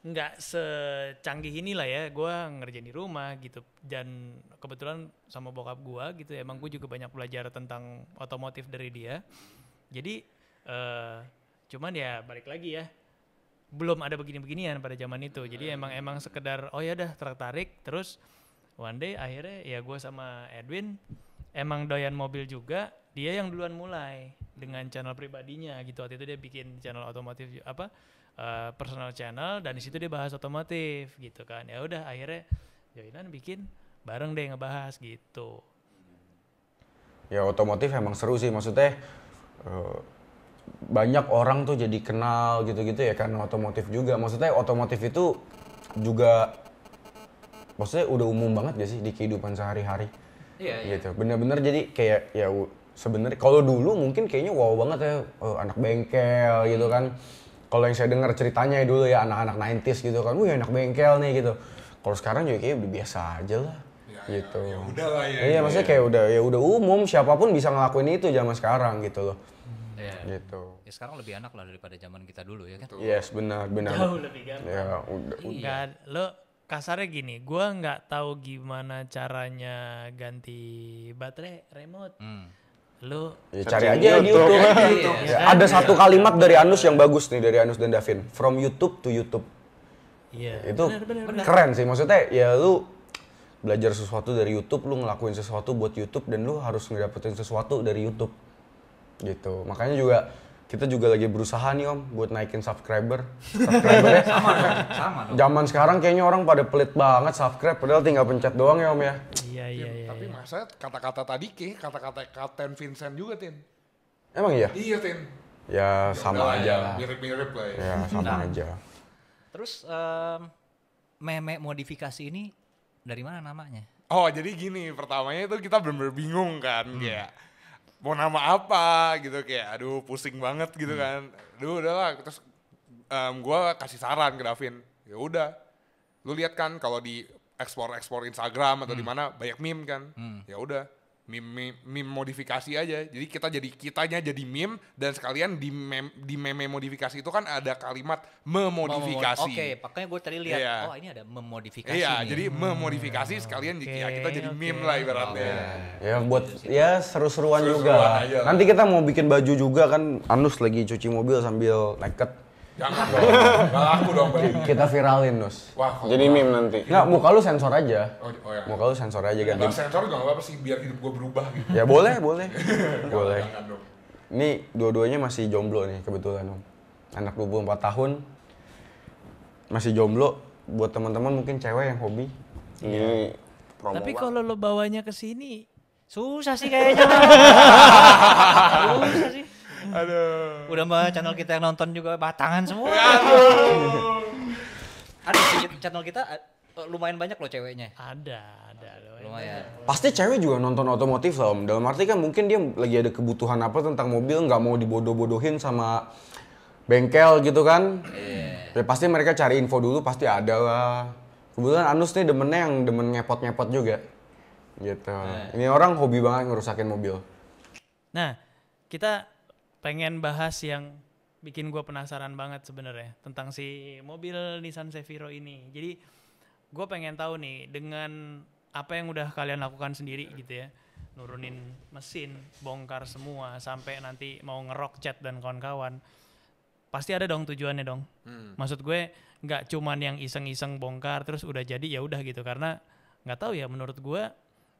nggak secanggih inilah ya, gue ngerjain di rumah gitu. Dan kebetulan sama bokap gue gitu, emang gue juga banyak belajar tentang otomotif dari dia. Jadi cuman ya balik lagi ya, belum ada begini-beginian pada zaman itu. Jadi emang sekedar oh ya udah tertarik. Terus one day akhirnya ya gue sama Edwin emang doyan mobil juga. Dia yang duluan mulai dengan channel pribadinya gitu. Waktu itu dia bikin channel otomotif personal channel, dan di situ dia bahas otomotif gitu kan. Ya udah akhirnya joinan bikin bareng deh ngebahas gitu. Ya otomotif emang seru sih, maksudnya banyak orang tuh jadi kenal gitu-gitu ya karena otomotif juga. Maksudnya otomotif itu juga maksudnya udah umum banget gak sih di kehidupan sehari-hari. Iya. Gitu. Bener-bener jadi kayak ya sebenarnya kalau dulu mungkin kayaknya wow banget ya, anak bengkel gitu kan. Kalau yang saya dengar ceritanya ya dulu ya anak-anak 90s gitu kan, wih anak bengkel nih gitu. Kalau sekarang juga kayak udah biasa aja lah. Gitu. Ya udah lah ya. Iya, maksudnya kayak udah umum, siapapun bisa ngelakuin itu zaman sekarang gitu loh. Iya. Gitu. Ya sekarang lebih enak lah daripada zaman kita dulu ya kan. Yes, benar. Jauh lebih gampang. Ya, udah. Nggak, lo kasarnya gini, gue nggak tahu gimana caranya ganti baterai remote. Lo Ya, cari aja di YouTube. Iya. Ya, ada satu kalimat dari Anus yang bagus nih, dari Anus dan Davin. From YouTube to YouTube. iya. Itu Bener. keren sih, maksudnya ya lu belajar sesuatu dari YouTube, lu ngelakuin sesuatu buat YouTube, dan lu harus ngedapetin sesuatu dari YouTube. Gitu. Makanya juga kita juga lagi berusaha nih Om buat naikin subscribernya. Sama dong. Zaman sekarang kayaknya orang pada pelit banget subscribe, padahal tinggal pencet doang ya Om ya. Iya. Tapi masa kata-kata tadi kata-kata Kapten Vincent juga, Tin. Emang iya? Iya, Tin. Ya sama aja lah. Mirip-mirip lah ya. Ya sama aja. Terus meme modifikasi ini dari mana namanya? Oh, jadi gini, pertamanya itu kita bener-bener bingung kan, kayak mau nama apa gitu, kayak aduh pusing banget gitu kan. Aduh udahlah, terus gue kasih saran ke Davin, ya udah, lu lihat kan kalau di ekspor Instagram atau di mana banyak meme kan, ya udah, meme modifikasi aja. Jadi kitanya jadi meme dan sekalian di meme modifikasi itu kan ada kalimat memodifikasi. Oke, makanya gue tadi lihat, Iya. oh ini ada memodifikasi Iya, nih. jadi memodifikasi sekalian ya kita jadi meme lah ibaratnya. Ya buat ya seru-seruan Seru-seruan juga. aja lah. Nanti kita mau bikin baju juga kan, Anus lagi cuci mobil sambil naked. Jangan dong, gak laku dong Bang. Kita viralin, Nus. Wah, kalau Jadi meme nanti. Nggak, muka lu sensor aja. Oh ya. Muka lu sensor aja Gak ganti. sensor juga gak apa-apa sih, biar hidup gue berubah gitu. Ya boleh. Boleh. Jangan dong. Ini dua-duanya masih jomblo nih kebetulan, Om. Anak 24 tahun masih jomblo. Buat teman-teman mungkin cewek yang hobi. Ini promo Tapi banget. kalau lo bawanya ke sini susah sih kayaknya. Susah sih. Aduh. Udah mah channel kita yang nonton juga batangan semua. Ada sih channel kita lumayan banyak loh ceweknya. Ada. Lumayan. Pasti cewek juga nonton otomotif lah, Om. Dalam arti kan mungkin dia lagi ada kebutuhan apa tentang mobil, nggak mau dibodoh-bodohin sama bengkel gitu kan. Ya pasti mereka cari info dulu, pasti ada lah. Kebetulan Anus nih demennya yang demen ngepot-ngepot juga. Gitu. Ini orang hobi banget ngerusakin mobil. Nah, kita pengen bahas yang bikin gue penasaran banget sebenarnya tentang si mobil Nissan Seviro ini. Jadi gue pengen tahu nih dengan apa yang udah kalian lakukan sendiri gitu ya, nurunin mesin, bongkar semua sampai nanti mau ngerok cat dan kawan-kawan. Pasti ada dong tujuannya dong. Maksud gue nggak cuman yang iseng-iseng bongkar terus udah jadi ya udah gitu, karena nggak tahu ya, menurut gue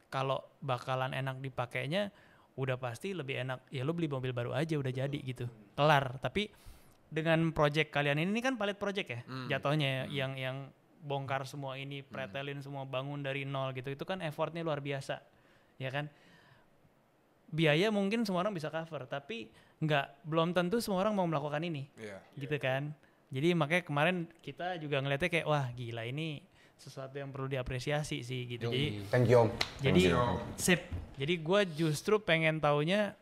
kalau bakalan enak dipakainya udah pasti lebih enak ya lu beli mobil baru aja udah jadi gitu, kelar. Tapi dengan project kalian ini kan pilot project ya jatuhnya ya, yang bongkar semua ini, pretelin semua, bangun dari nol gitu, itu kan effortnya luar biasa ya kan. Biaya mungkin semua orang bisa cover, tapi belum tentu semua orang mau melakukan ini. Iya. Gitu kan. Jadi makanya kemarin kita juga ngeliatnya kayak wah gila, ini sesuatu yang perlu diapresiasi sih gitu. Jadi Thank you, Om. jadi sip. Jadi gue justru pengen taunya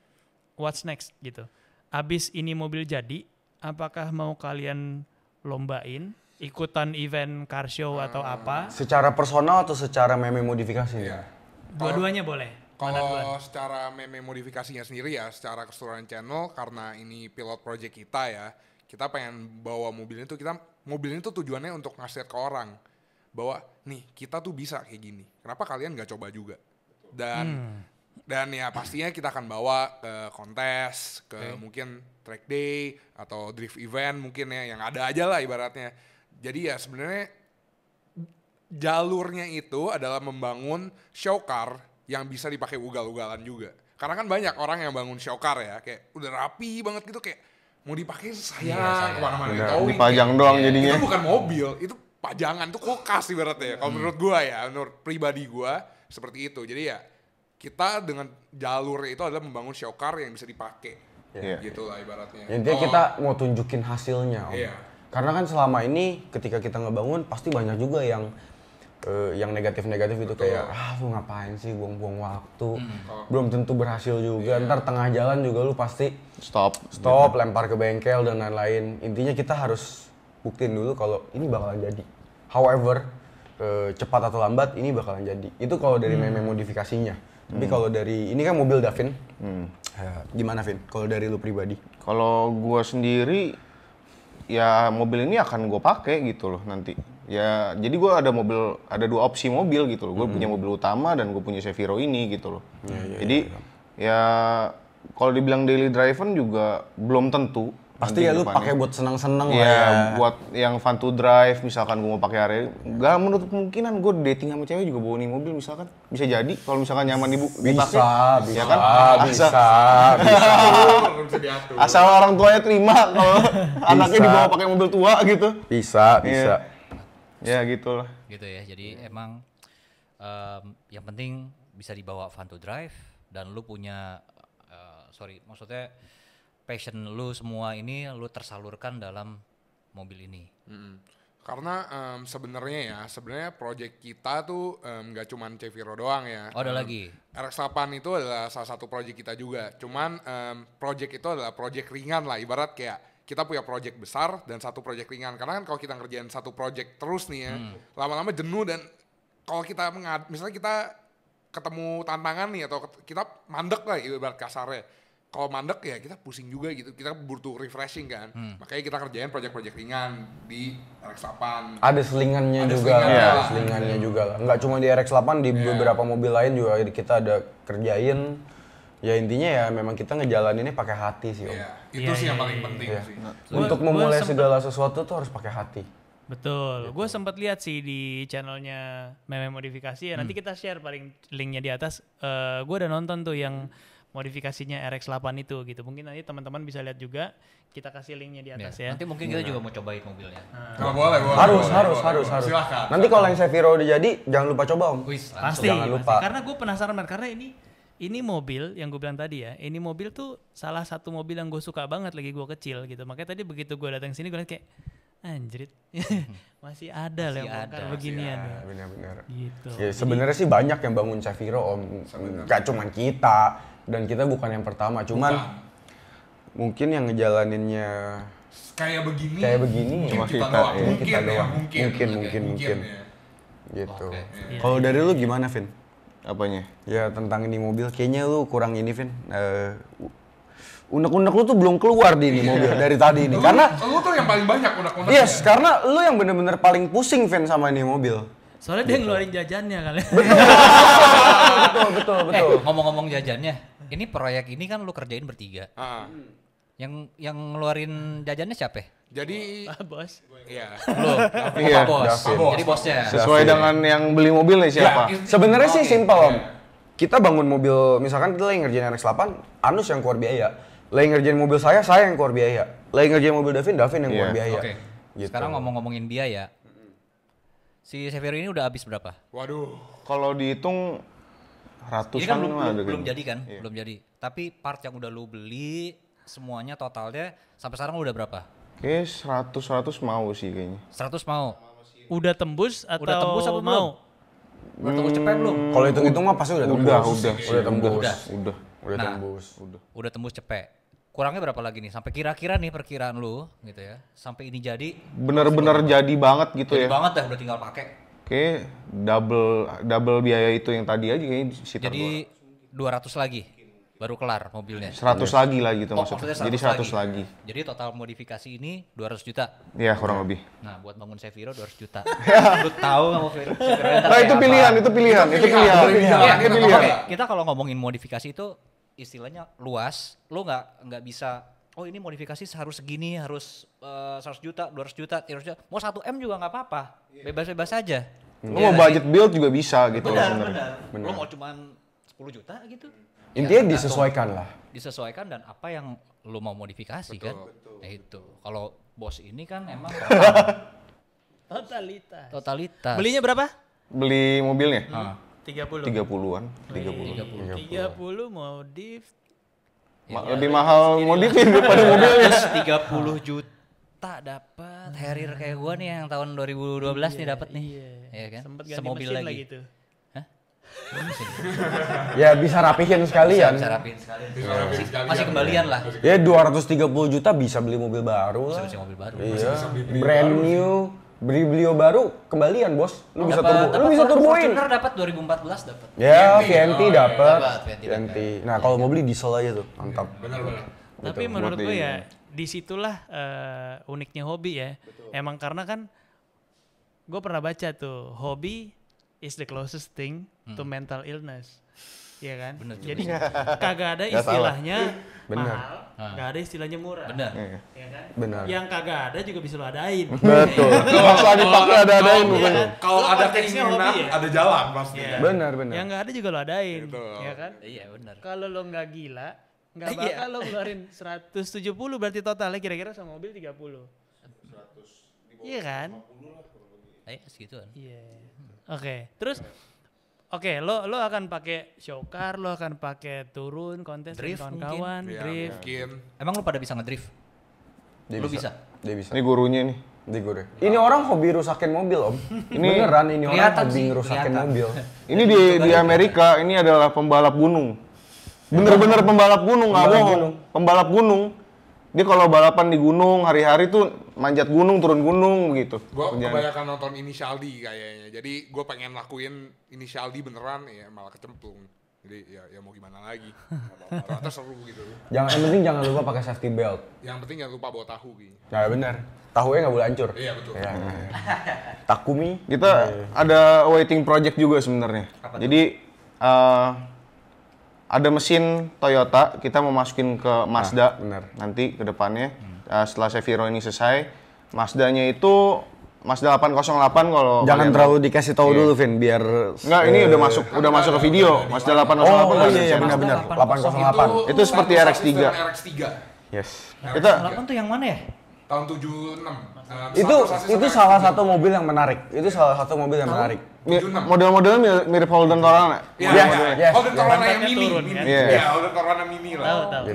what's next gitu. Abis ini mobil jadi, apakah mau kalian lombain, ikutan event car show atau apa? Secara personal atau secara meme modifikasi nih? Iya. Dua-duanya boleh. Mana duluan? Kalau secara meme modifikasinya sendiri ya, secara keseluruhan channel, karena ini pilot project kita ya, kita pengen bawa mobil itu, mobil itu tujuannya untuk ngasih ke orang bahwa nih kita tuh bisa kayak gini. Kenapa kalian nggak coba juga? Dan ya pastinya kita akan bawa ke kontes, ke mungkin track day atau drift event mungkin ya, yang ada aja lah ibaratnya. Jadi ya sebenarnya jalurnya itu adalah membangun show car yang bisa dipakai ugal-ugalan juga. Karena kan banyak orang yang bangun show car ya, kayak udah rapi banget gitu, kayak mau dipakai sayang kemana-mana Udah ditowing, dipajang kayak. doang jadinya. Itu bukan mobil, itu pajangan, itu kulkas ibaratnya. Kalau menurut gua ya, menurut pribadi gua seperti itu. Jadi ya kita dengan jalur itu adalah membangun show car yang bisa dipakai. Iya. Gitu lah ibaratnya. Intinya kita mau tunjukin hasilnya, Om. Iya. Karena kan selama ini ketika kita ngebangun pasti banyak juga yang negatif-negatif itu, kayak lu ngapain sih buang-buang waktu, belum tentu berhasil juga, ntar tengah jalan juga lu pasti Stop. lempar ke bengkel dan lain-lain. Intinya kita harus buktiin dulu kalau ini bakalan jadi. However, cepat atau lambat ini bakalan jadi. Itu kalau dari meme modifikasinya. Tapi kalau dari ini kan mobil Davin, gimana Vin? Kalau dari lu pribadi? Kalau gua sendiri, ya mobil ini akan gue pakai gitu loh nanti. Ya jadi gua ada dua opsi mobil gitu loh. Gue punya mobil utama dan gue punya Seviro ini gitu loh. Jadi ya kalau dibilang daily driver juga belum tentu. Pasti ya lu pakai buat senang-senang lah Iya, ya. buat yang fun to drive, misalkan gue mau pakai area, gak menutup kemungkinan gue dating sama cewek juga bawa nih mobil misalkan. Bisa jadi, kalau misalkan nyaman dipakai. Bisa, ya kan? bisa. Bisa diatur. Asal orang tuanya terima kalau anaknya dibawa pakai mobil tua gitu. Bisa. Ya gitu lah. Gitu ya. Jadi emang yang penting bisa dibawa fun to drive dan lu punya maksudnya passion lu semua ini lu tersalurkan dalam mobil ini. Karena sebenarnya project kita tuh nggak cuman Ceviro doang ya. Oh, ada lagi. RX-8 itu adalah salah satu project kita juga. Cuman project itu adalah project ringan lah, ibarat kayak kita punya project besar dan satu project ringan. Karena kan kalau kita ngerjain satu project terus nih ya, lama-lama jenuh. Dan kalau kita misalnya kita ketemu tantangan nih atau kita mandek lah ibarat kasarnya. Kalau mandek ya kita pusing juga gitu, kita butuh refreshing kan. Makanya kita kerjain project-project ringan di RX-8. Ada selingannya Ada juga, selingannya lah. selingannya juga. Nggak cuma di RX-8, di beberapa mobil lain juga kita ada kerjain. Ya intinya ya memang kita ngejalaninnya pakai hati sih Om. Iya, itu sih yang paling penting Iya. sih. Untuk memulai segala sesuatu tuh harus pakai hati. Betul. Gue sempat lihat sih di channelnya Meme Modifikasi ya. Nanti kita share paling linknya di atas. Gue udah nonton tuh yang modifikasinya RX-8 itu gitu. Mungkin nanti teman-teman bisa lihat juga. Kita kasih linknya di atas ya. Nanti mungkin kita juga mau cobain mobilnya. Nah, boleh. Harus. Silahkan. Nanti kalau yang Seviro udah jadi, jangan lupa coba Om. Wis, Pasti, Jangan lupa. pasti. Karena gue penasaran banget karena ini mobil yang gue bilang tadi ya. Ini mobil tuh salah satu mobil yang gue suka banget lagi gue kecil gitu. Makanya tadi begitu gue datang sini gue liat kayak anjrit. Masih ada lah yang bongkar beginian ya. Benar-benar. Gitu. Ya sebenarnya sih banyak yang bangun Seviro Om. Gak cuman kita dan kita bukan yang pertama, cuman mungkin yang ngejalaninnya Kayak begini. Cuma Mungkin kita kita, doang. iya. Mungkin Kita ya, doang. mungkin. Mungkin. Ya. Gitu. Oke. Kalau dari lu gimana, Vin? Apanya? Ya tentang ini mobil, kayaknya lu kurang ini, Vin. Unek-unek lu tuh belum keluar di ini mobil dari tadi ini. Karena Lu tuh yang paling banyak unek-uneknya. yes, karena lu yang bener-bener paling pusing, Vin, sama ini mobil. Soalnya dia ngeluarin jajannya kali. Betul. Ngomong-ngomong jajannya, ini proyek ini kan lu kerjain bertiga. Ah. Yang ngeluarin jajannya siapa? Jadi Bos. iya. Lu, Iya, Pak Bos. David. Jadi bosnya. Sesuai dengan yang beli mobil nih siapa? Sebenarnya sih Oke. simpel, Om. Kita bangun mobil, misalkan kita lagi ngerjain RX-8, Anus yang keluar biaya. Lagi ngerjain mobil saya yang keluar biaya. Lagi ngerjain mobil Davin yang keluar Iya. biaya. Oke. Gitu. Sekarang ngomongin biaya. Si Severo ini udah habis berapa? Waduh. Kalau dihitung Ini ratusan kan belum ada belum kayaknya. jadi kan? Belum jadi. Tapi part yang udah lu beli semuanya totalnya sampai sekarang udah berapa? Oke, 100 mau sih kayaknya. 100 mau. Udah tembus atau Udah tembus apa mau? Udah tunggu cepet belum? Kalau hitung-hitung mah pasti udah tembus. Udah tembus. Udah. Nah. Tembus. Udah tembus cepet. Kurangnya berapa lagi nih? Sampai kira-kira nih perkiraan lu gitu ya. Sampai ini jadi Bener-bener jadi banget gitu jadi ya. banget dah udah tinggal pakai. Oke, double biaya itu yang tadi aja kayaknya sekitar Jadi 200 lagi baru kelar mobilnya. 100 lagi lah gitu Oh, maksudnya. maksudnya Jadi 100 lagi. Jadi total modifikasi ini 200 juta. Ya, kurang lebih. Nah, buat bangun Seviro 200 juta. Lu tahu nggak mau Seviro ntar Nah, kayak itu apa? pilihan, itu pilihan. Iya, oke, kita kalau ngomongin modifikasi itu istilahnya luas. Lu nggak bisa oh ini modifikasi harus segini, harus 100 juta, 200 juta, 300 juta. Mau 1 M juga nggak apa-apa. Bebas-bebas aja. Lu mau budget build juga bisa gitu loh Benar, sebenarnya. benar. Lu mau cuman 10 juta gitu. Intinya disesuaikan lah. Disesuaikan dan apa yang lu mau modifikasi kan. Nah itu. Kalau bos ini kan emang Totalitas. totalitas. Belinya berapa? Beli mobilnya? 30. 30-an, 30 modif. Lebih mahal modifin daripada mobilnya. Terus 30 juta dapat Harrier kayak gua nih yang tahun 2012 nih dapat nih. Iya kan? Sempet ganti Semobil mesin lagi. lagi tuh. Hah? Ya bisa rapihin sekalian. Bisa rapiin sekalian. Masih kembalian lah. Ya 230 juta bisa beli mobil baru lah. Bisa mobil baru. Iya. Brand new. Beli beliau baru kembalian, Bos. Lu bisa turboin. Fortuner dapat 2014 dapat. Ya, VNT dapat. VNT VNT. Nah, kalau mau beli diesel aja tuh, mantap. Benar-benar. Tapi menurut gue ya disitulah uniknya hobi ya. Emang karena kan gue pernah baca tuh hobi is the closest thing to mental illness. Iya kan? Bener juga. Jadi kagak ada istilahnya mahal, gak ada istilahnya murah. Benar. Ya kan? Benar. Yang kagak ada juga bisa lo adain. Betul. Masa dipakai ada-adain bukan. Kalau Lo ada konteksnya keinginan, hobi ya? ada jalan pasti. Iya. Benar. Yang nggak ada juga lo adain, Betul. ya kan? Iya benar. Kalau lo nggak gila, nggak Iya. bakal lo ngeluarin 170 berarti totalnya kira-kira sama mobil 30. Iya kan? Segituan. Iya. Oke, terus lo akan pakai show car, lo akan pakai turun kontes Drift dan kawan-kawan, Iya, drift. mungkin. Emang lu pada bisa ngedrift? Lu bisa? Dia bisa. Ini gurunya nih. Di gue deh. Ini orang hobi rusakin mobil, Om. Ini beneran ini orang kelihatan hobi sih, ngerusakin kelihatan. mobil. Ini di Amerika ini adalah pembalap gunung. Bener-bener pembalap gunung, nggak bohong. Pembalap gunung. Dia kalau balapan di gunung hari-hari tuh manjat gunung, turun gunung begitu. Gue Kerjaan. kebanyakan nonton Initial D kayaknya. Jadi gue pengen lakuin Initial D beneran, ya malah kecemplung. Jadi ya mau gimana lagi. Ternyata seru gitu. Yang penting jangan lupa pakai safety belt. Yang penting jangan lupa bawa tahu gitu. Nah benar. Tahunya nggak boleh hancur. Iya betul. Ya. Takumi. Kita ada waiting project juga sebenarnya. Jadi ada mesin Toyota kita mau masukin ke Mazda benar. nanti ke depannya. Setelah Seviro ini selesai, Mazdanya itu Mazda 808 kalau Jangan kalian terlalu dikasih tahu dulu, Vin, biar Enggak, ini udah masuk ke video. Mazda 808 Oh nggak ada iya siapa. benar-benar. 808. Itu seperti RX-3. RX3. Yes. Kita 8 tuh yang mana ya? Tahun 76. Itu salah satu mobil yang menarik. Itu salah satu mobil yang menarik. model-modelnya mirip Holden Torana. Iya, Yes, iya. yes. Holden Torana yang Pantatnya mini. turun, kan? Iya. Iya, Holden Torana mini lah. Tahu.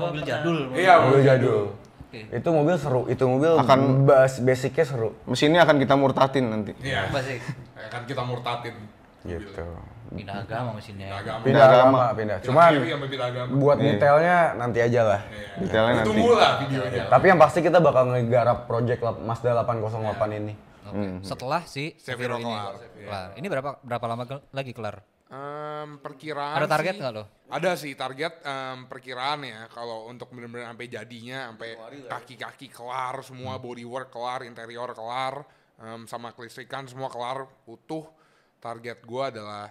Mobil jadul. Iya, Mobil jadul. Itu mobil seru. Itu mobil Akan- basicnya seru. Mesinnya akan kita murtatin nanti. Iya. Apa sih? Akan kita murtatin. Gitu. Pindah agama mesinnya. Agama. Pindah agama, pindah. Cuman Sama pindah agama. buat detailnya nanti aja lah. Detailnya nanti. Tunggu lah videonya. Tapi yang pasti kita bakal ngegarap project Mazda 808 ini. Oke. Setelah si Seviro Seviro ini kelar. kelar. Ini berapa lama lagi kelar? Perkiraan Ada target sih- nggak lo? Ada sih target perkiraan ya kalau untuk benar-benar sampai jadinya sampai kaki-kaki kelar semua bodywork kelar interior kelar sama kelistrikan semua kelar utuh. Target gua adalah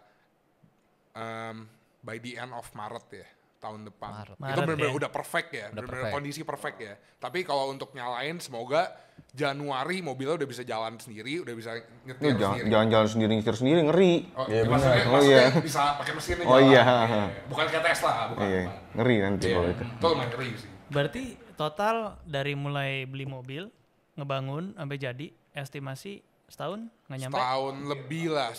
by the end of Maret ya tahun depan. Itu Maret benar-benar ya? udah perfect ya, Udah benar-benar perfect. kondisi perfect ya. Tapi kalau untuk nyalain semoga Januari mobilnya udah bisa jalan sendiri, udah bisa nyetir sendiri. Jalan-jalan sendiri, nyetir sendiri ngeri. Oh, Iya, maksudnya, benar. Oh, maksudnya iya. bisa pakai mesinnya Oh, jalan. iya. Bukan kayak Tesla, bukan. Iya, ngeri nanti Iya, kalau itu. itu lumayan ngeri sih. Berarti total dari mulai beli mobil, ngebangun sampai jadi, estimasi setahun nggak nyampe? Setahun lebih lah,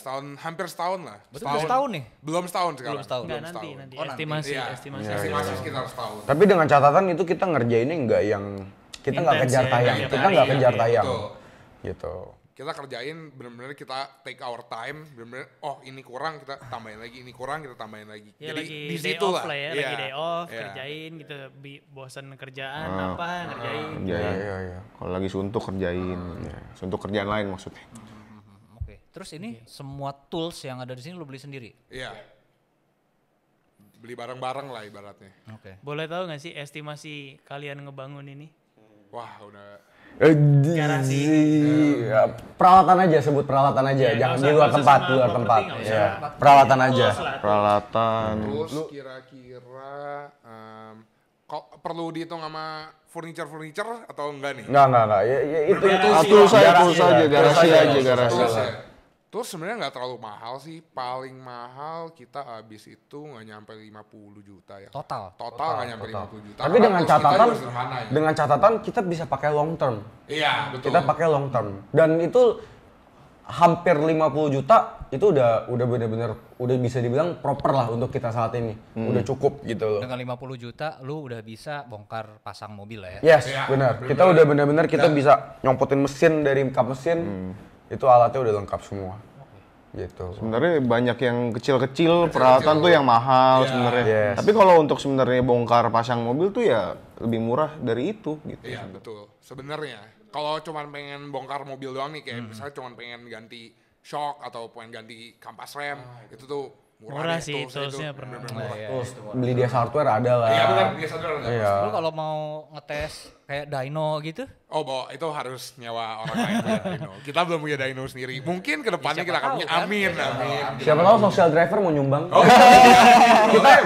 hampir setahun lah. Berarti udah setahun nih? Belum setahun sekarang. Belum setahun. Enggak nanti. Oh, nanti. Estimasi, Iya, estimasi. estimasi sekitar setahun. Tapi dengan catatan itu kita ngerjainnya nggak yang kita nggak Intens kejar ya, tayang, tiap kita hari nggak ya, kejar iya, tayang, betul. gitu. Kita kerjain bener-bener kita take our time, bener-bener oh ini kurang kita tambahin lagi, ini kurang kita tambahin lagi. Ya Jadi lagi di day situ off lah. lah ya, Iya, lagi day off, iya. kerjain gitu, bosan kerjaan apa, ngerjain. Kerjain. Iya. Kalau lagi suntuk kerjain. Suntuk kerjaan lain maksudnya. Oke. Terus ini semua tools yang ada di sini lo beli sendiri? Iya. Beli bareng-bareng lah ibaratnya. Oke. Boleh tahu nggak sih estimasi kalian ngebangun ini? Wah udah. Garasi. Ya, peralatan aja, sebut peralatan aja, Ya, jangan nggak di usah- luar nggak usah tempat, sama di luar properti, tempat. nggak usah. Ya, peralatan aja. Tools lah. Peralatan. Terus kira-kira perlu dihitung sama furniture atau enggak nih? Enggak. Ya, itu Tools aja, garasi aja. Terus ya. Terus sebenarnya nggak terlalu mahal sih, paling mahal kita habis itu nggak nyampe 50 juta ya. Total? Total nggak nyampe 50 juta. Tapi Karena dengan tools kita catatan, juga sederhana ya. dengan catatan kita bisa pakai long term. Iya betul. Kita pakai long term. Dan itu hampir 50 juta itu udah bener-bener udah bisa dibilang proper lah untuk kita saat ini. Udah cukup gitu loh. Dengan 50 juta lu udah bisa bongkar pasang mobil lah ya? Yes, Iya, benar. bener-bener. Kita udah bener-bener kita bisa nyompotin mesin dari kap mesin. Itu alatnya udah lengkap semua. Gitu. Sebenarnya banyak yang kecil-kecil peralatan tuh yang mahal Iya, sebenarnya. yes. Tapi kalau untuk sebenarnya bongkar pasang mobil tuh ya lebih murah dari itu gitu. Iya betul. Sebenarnya kalau cuman pengen bongkar mobil doang nih kayak misalnya cuman pengen ganti shock atau pengen ganti kampas rem itu tuh Murah deh, sih, toolsnya itu. toolsnya pernah. Bener-bener murah. Terus beli dia hardware ada lah. Iya benar, dia sadar nggak? Iya. Lu kalau mau ngetes kayak dyno gitu? Oh, bawa itu harus nyewa orang lain punya dyno. Kita belum punya dyno sendiri. Mungkin kedepannya kita akan punya. Amin, amin. Siapa tahu social driver mau nyumbang. Oh,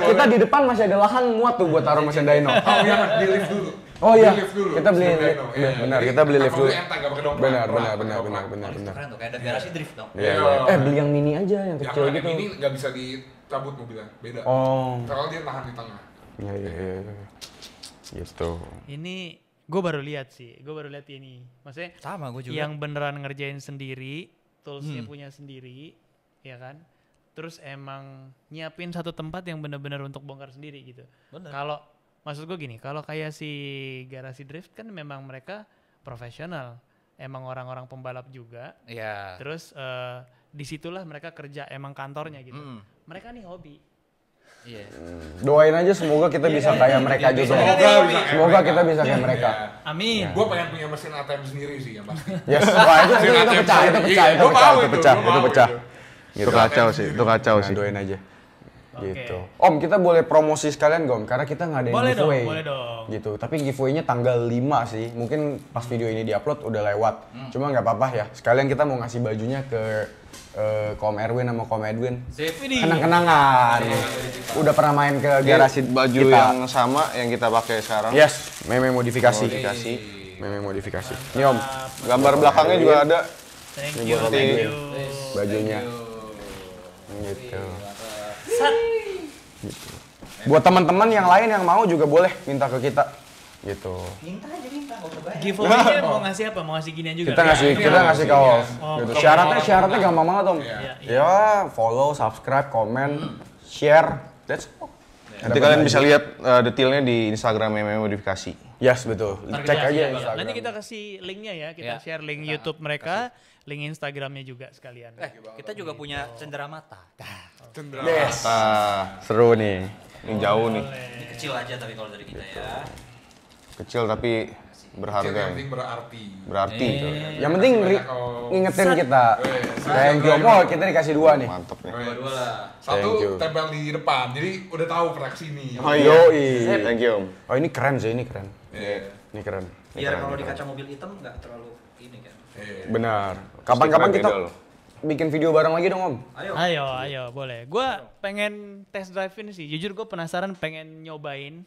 kita di depan masih ada lahan muat tuh buat taruh mesin dyno. Oh iya, di lift dulu. Oh iya, Di lift dulu. kita beli Mesin lift. dyno. Iya, Benar, jadi kita beli lift dulu. perlu enteng, nggak pakai dompet. Benar. Keren tuh, kayak ada garasi drift dong. Iya. Beli yang mini aja, yang Yang kecil lain gitu. ini nggak bisa dicabut mobilnya, beda. Oh. Kalau dia tahan di tengah. Iya. Gitu. Ini gue baru lihat sih, gue baru lihat ini. Maksudnya Sama gue juga. yang beneran ngerjain sendiri, toolsnya punya sendiri, ya kan? Terus emang nyiapin satu tempat yang bener-bener untuk bongkar sendiri gitu. Bener. Kalau maksud gue gini, kalau kayak si garasi drift kan memang mereka profesional, emang orang-orang pembalap juga. Iya. Terus disitulah mereka kerja, emang kantornya gitu. Mereka nih hobi. Iya. Doain aja semoga kita bisa kayak mereka juga. Semoga kita bisa kayak mereka. Amin. Gue pengen punya mesin ATM sendiri sih yang pasti. Yes, wah itu pecah, itu pecah. Itu kacau sih, itu kacau sih. Doain aja. Gitu. Om, kita boleh promosi sekalian Gom, karena kita ngadain giveaway. Boleh dong. Gitu. Tapi giveaway-nya tanggal 5 sih. Mungkin pas video ini diupload udah lewat. Cuma nggak apa-apa ya. Sekalian kita mau ngasih bajunya ke Kom Erwin sama Kom Edwin. Kenang-kenangan. Udah pernah main ke garasi Baju kita. yang sama yang kita pakai sekarang. Yes, meme modifikasi. Meme modifikasi. Nih Om, gambar belakangnya juga ada. Thank you. Bajunya. Gitu. Buat teman-teman yang lain yang mau juga boleh minta ke kita. Gitu. Minta aja minta, nggak usah bayar. Giveaway-nya mau ngasih apa? Mau ngasih ginian juga? Kita ngasih kaos. Gitu. Syaratnya gampang banget Om. Ya, follow, subscribe, komen, share. That's all. Nanti kalian bisa lihat detailnya di Instagram meme modifikasi. Yes, betul. Cek aja Instagram. Nanti kita kasih linknya ya, kita share link YouTube mereka, link Instagramnya juga sekalian. Kita juga punya cenderamata. Yes. Seru nih. Ini jauh nih. Ini kecil aja tapi kalau dari kita ya. Kecil tapi berharga. Yang penting berarti. Berarti. Yang penting ngingetin kita. Thank you. Oh, kita dikasih 2 nih. Mantap nih. Dua lah. Satu Thank you. tempel di depan, jadi udah tahu fraksi ini. Oh iya. Yoi. Thank you Om. Oh, ini keren sih, ini keren. Iya. Ini keren. Biar kalau di kaca mobil hitam nggak terlalu ini kan. Benar. Kapan-kapan kita beda loh. bikin video bareng lagi dong Om. Ayo, boleh. Gua pengen test drive-in sih. Jujur gue penasaran pengen nyobain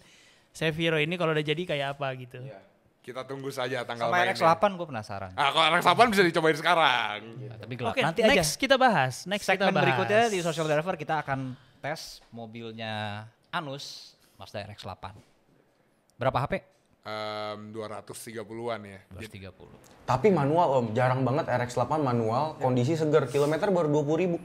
Seviro ini kalau udah jadi kayak apa gitu. Kita tunggu saja tanggal Sama mainnya. RX-8 gue penasaran. Kalau RX-8 bisa dicobain sekarang. Tapi gelap. Oke, Nanti aja. next kita bahas. Segmen berikutnya di Social Driver kita akan tes mobilnya Anus Mazda RX-8. Berapa HP? 230-an ya. 230. Tapi manual Om, jarang banget RX-8 manual, kondisi segar, kilometer baru 20.000.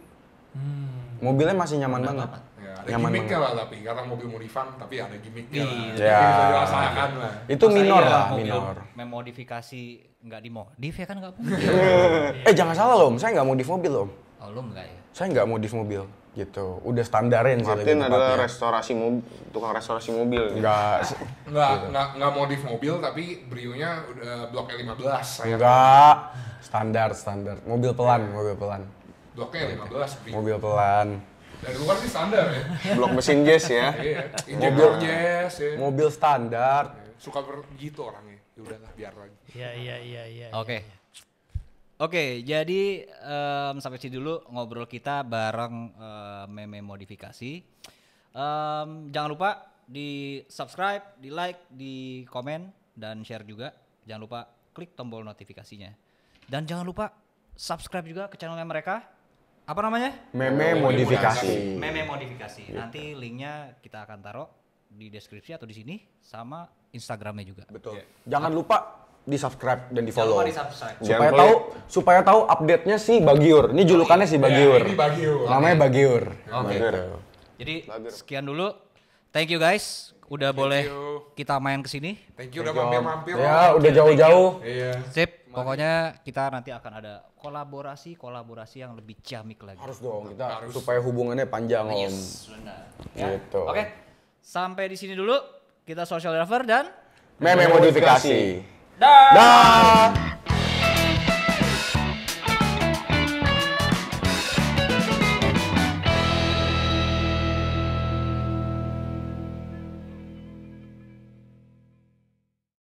Mobilnya masih nyaman banget. Ya, ada Nyaman gimmicknya banget. lah tapi karena mobil modifan tapi ada gimmicknya lah. Ya. Bisa dirasakan lah. Itu minor lah, minor. Memodifikasi nggak dimodif ya kan nggak punya. Jangan salah loh Om, saya nggak modif mobil Om. Oh lu nggak ya? Saya nggak modif mobil, gitu. Udah standarin sih Martin lebih adalah tepatnya. tukang restorasi mobil. Enggak, Nggak modif mobil tapi Brio-nya udah blok L15 saya. enggak. Standar. Mobil pelan. Bloknya L15 Brio. Mobil pelan. Dari luar sih standar ya. Blok mesin jazz ya. Iya, injektor jazz ya. Mobil standar. Suka begitu orangnya. Ya udahlah biar lagi. Iya. Oke. Oke, jadi sampai sini dulu ngobrol kita bareng meme modifikasi. Jangan lupa di subscribe, di like, di komen, dan share juga. Jangan lupa klik tombol notifikasinya. Dan jangan lupa subscribe juga ke channelnya mereka. Apa namanya? Meme modifikasi. Meme modifikasi. Nanti linknya kita akan taruh di deskripsi atau di sini sama Instagramnya juga. Betul. Jangan lupa di subscribe dan di Jangan follow. lupa di subscribe. Supaya tahu update-nya si Bagiur. Ini julukannya si Bagiur. Ini Bagiur. Namanya Bagiur. Oke. Jadi sekian dulu. Thank you guys. Udah boleh kita main ke sini. Thank you udah mampir-mampir. Ya, udah jauh-jauh. Iya. Sip. Pokoknya kita nanti akan ada kolaborasi yang lebih ciamik lagi. Harus dong kita supaya hubungannya panjang Om. Benar. Ya. Gitu. Oke. Sampai di sini dulu. Kita Social Driver dan Meme modifikasi. dah. Dah.